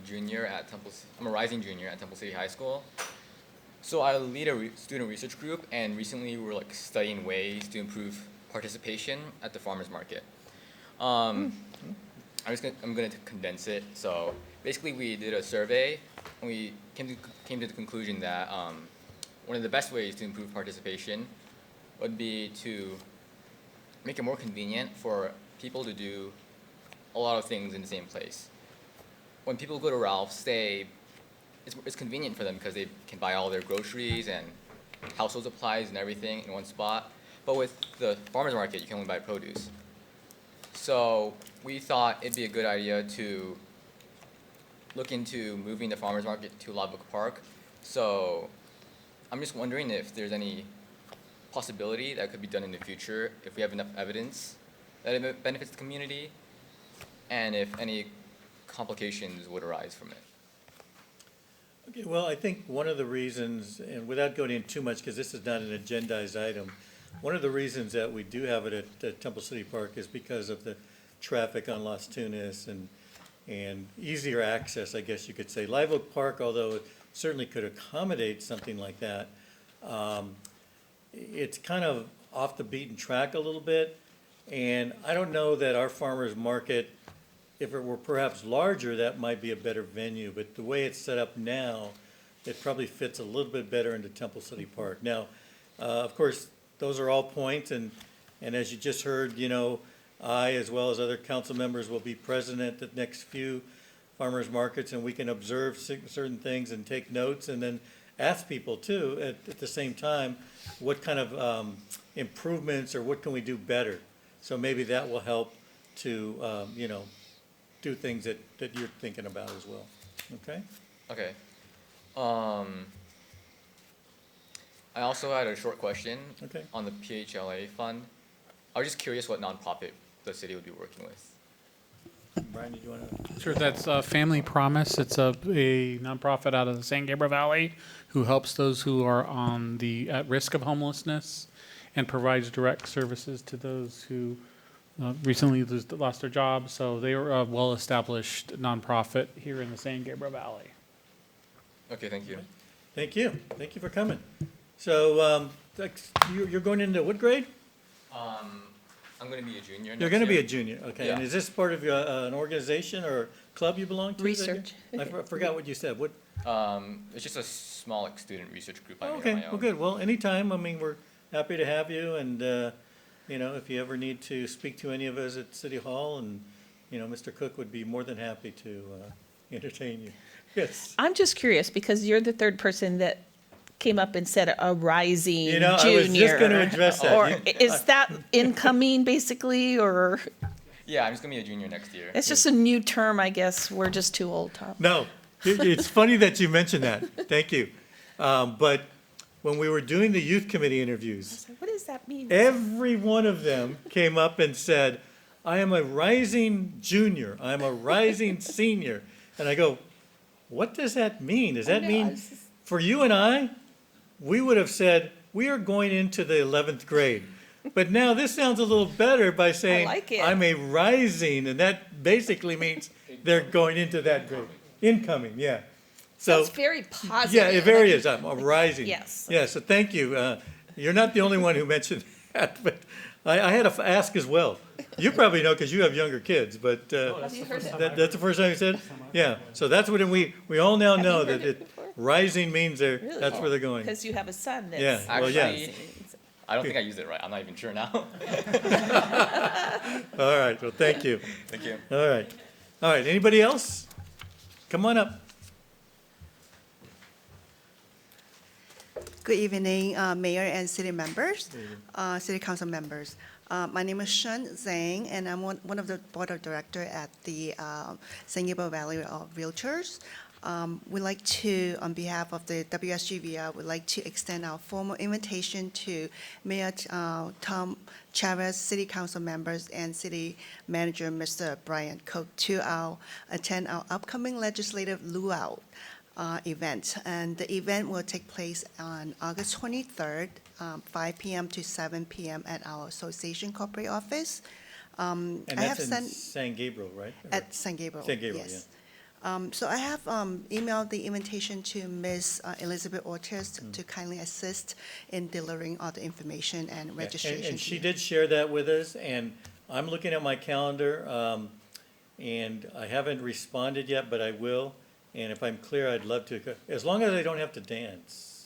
rising junior at Temple City High School. So I lead a student research group, and recently we were studying ways to improve participation at the farmers market. I'm going to condense it. So basically, we did a survey, and we came to the conclusion that one of the best ways to improve participation would be to make it more convenient for people to do a lot of things in the same place. When people go to Ralph's, it's convenient for them because they can buy all their groceries and household supplies and everything in one spot. But with the farmer's market, you can only buy produce. So we thought it'd be a good idea to look into moving the farmer's market to Logbook Park. So I'm just wondering if there's any possibility that could be done in the future if we have enough evidence that it benefits the community, and if any complications would arise from it. Okay, well, I think one of the reasons, and without going into too much, because this is not an agendized item, one of the reasons that we do have it at Temple City Park is because of the traffic on Las Tunas and easier access, I guess you could say. Live Oak Park, although it certainly could accommodate something like that, it's kind of off the beaten track a little bit. And I don't know that our farmers market, if it were perhaps larger, that might be a better venue. But the way it's set up now, it probably fits a little bit better into Temple City Park. Now, of course, those are all points. And as you just heard, I, as well as other council members, will be present at the next few farmers markets, and we can observe certain things and take notes, and then ask people too at the same time what kind of improvements or what can we do better. So maybe that will help to do things that you're thinking about as well. Okay. Okay. I also had a short question on the PHLA fund. I was just curious what nonprofit the city would be working with. Brian, did you want to? Sure, that's Family Promise. It's a nonprofit out of the San Gabriel Valley who helps those who are at risk of homelessness and provides direct services to those who recently lost their jobs. So they are a well-established nonprofit here in the San Gabriel Valley. Okay, thank you. Thank you. Thank you for coming. So you're going into what grade? I'm going to be a junior. You're next going to be year. a junior, okay. Yeah. And is this part of an organization or club you belong to? Research. I forgot what you said. What? It's just a small like, student research group. I'm in Okay, on my own. well, good. Well, anytime, I mean, we're happy to have you, and, if you ever need to speak to any of us at City Hall, and, Mr. Cook would be more than happy to entertain you. Yes. I'm just curious, because you're the third person that came up and said a rising junior. I was just going to address that. Or is that incoming, basically, or? Yeah, I'm just going to be a junior next year. It's just a new term, I guess. We're just too old, Tom. No, it's funny that you mentioned that. Thank you. But when we were doing the youth committee interviews, What does that mean? every one of them came up and said, I am a rising junior, I'm a rising senior. And I go, what does that mean? Does that mean, for you and I, we would have said, we are going into the 11th grade. But now this sounds a little better by saying, like it. I'm a rising, and that basically means they're going into that grade. Incoming, yeah. So, That's very positive. yeah, it very is. I'm a rising. Yes. Yeah, so thank you. You're not the only one who mentioned that, but I had to ask as well. You probably know because you have younger kids, but Have you heard that? that's the first time you said it? Yeah, so that's what we all now Have you know heard that it before? rising means Really? that's where they're going. Because you have a son that's. Yeah, well, yeah. Actually, I don't think I used it right. I'm not even sure now. All right, well, thank you. Thank you. All right, anybody else? Come on up. Good evening, Mayor and city members, city council members. My name is Shun Zhang, and I'm one of the board of directors at the San Gabriel Valley Realtors. We'd like to, on behalf of the WSGVR, would like to extend our formal invitation to Mayor Tom Chavez, City Council members, and City Manager Mr. Brian Cook to attend our upcoming legislative luau event. And the event will take place on August 23rd, 5 p.m. to 7 p.m. at our association corporate office. And I have that's in sent San Gabriel, right? at San Gabriel. San Gabriel, yes. So I have emailed the invitation to Ms. Elizabeth Ortiz to kindly assist in delivering all the information and Yeah, registration. And to she you. did share that with us, and I'm looking at my calendar, and I haven't responded yet, but I will. And if I'm clear, I'd love to, as long as I don't have to dance.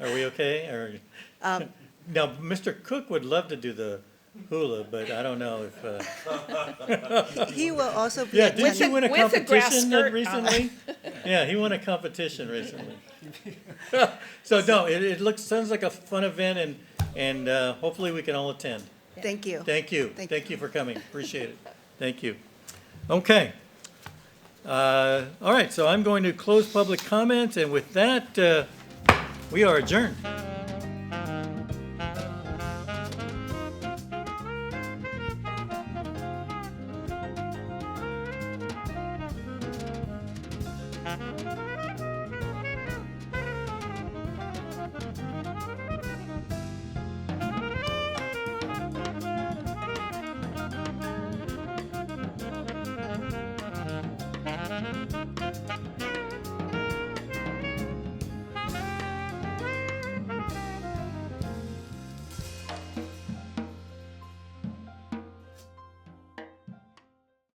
Are we okay? Or now, Mr. Cook would love to do the hula, but I don't know if. He will also be Yeah, didn't you win a with a grass competition skirt recently? Yeah, he won a competition recently. So no, it sounds like a fun event, and hopefully we can all attend. Thank you. Thank you. Thank you for coming. Appreciate it. Thank you. Okay. All right, so I'm going to close public comments, and with that, we are adjourned.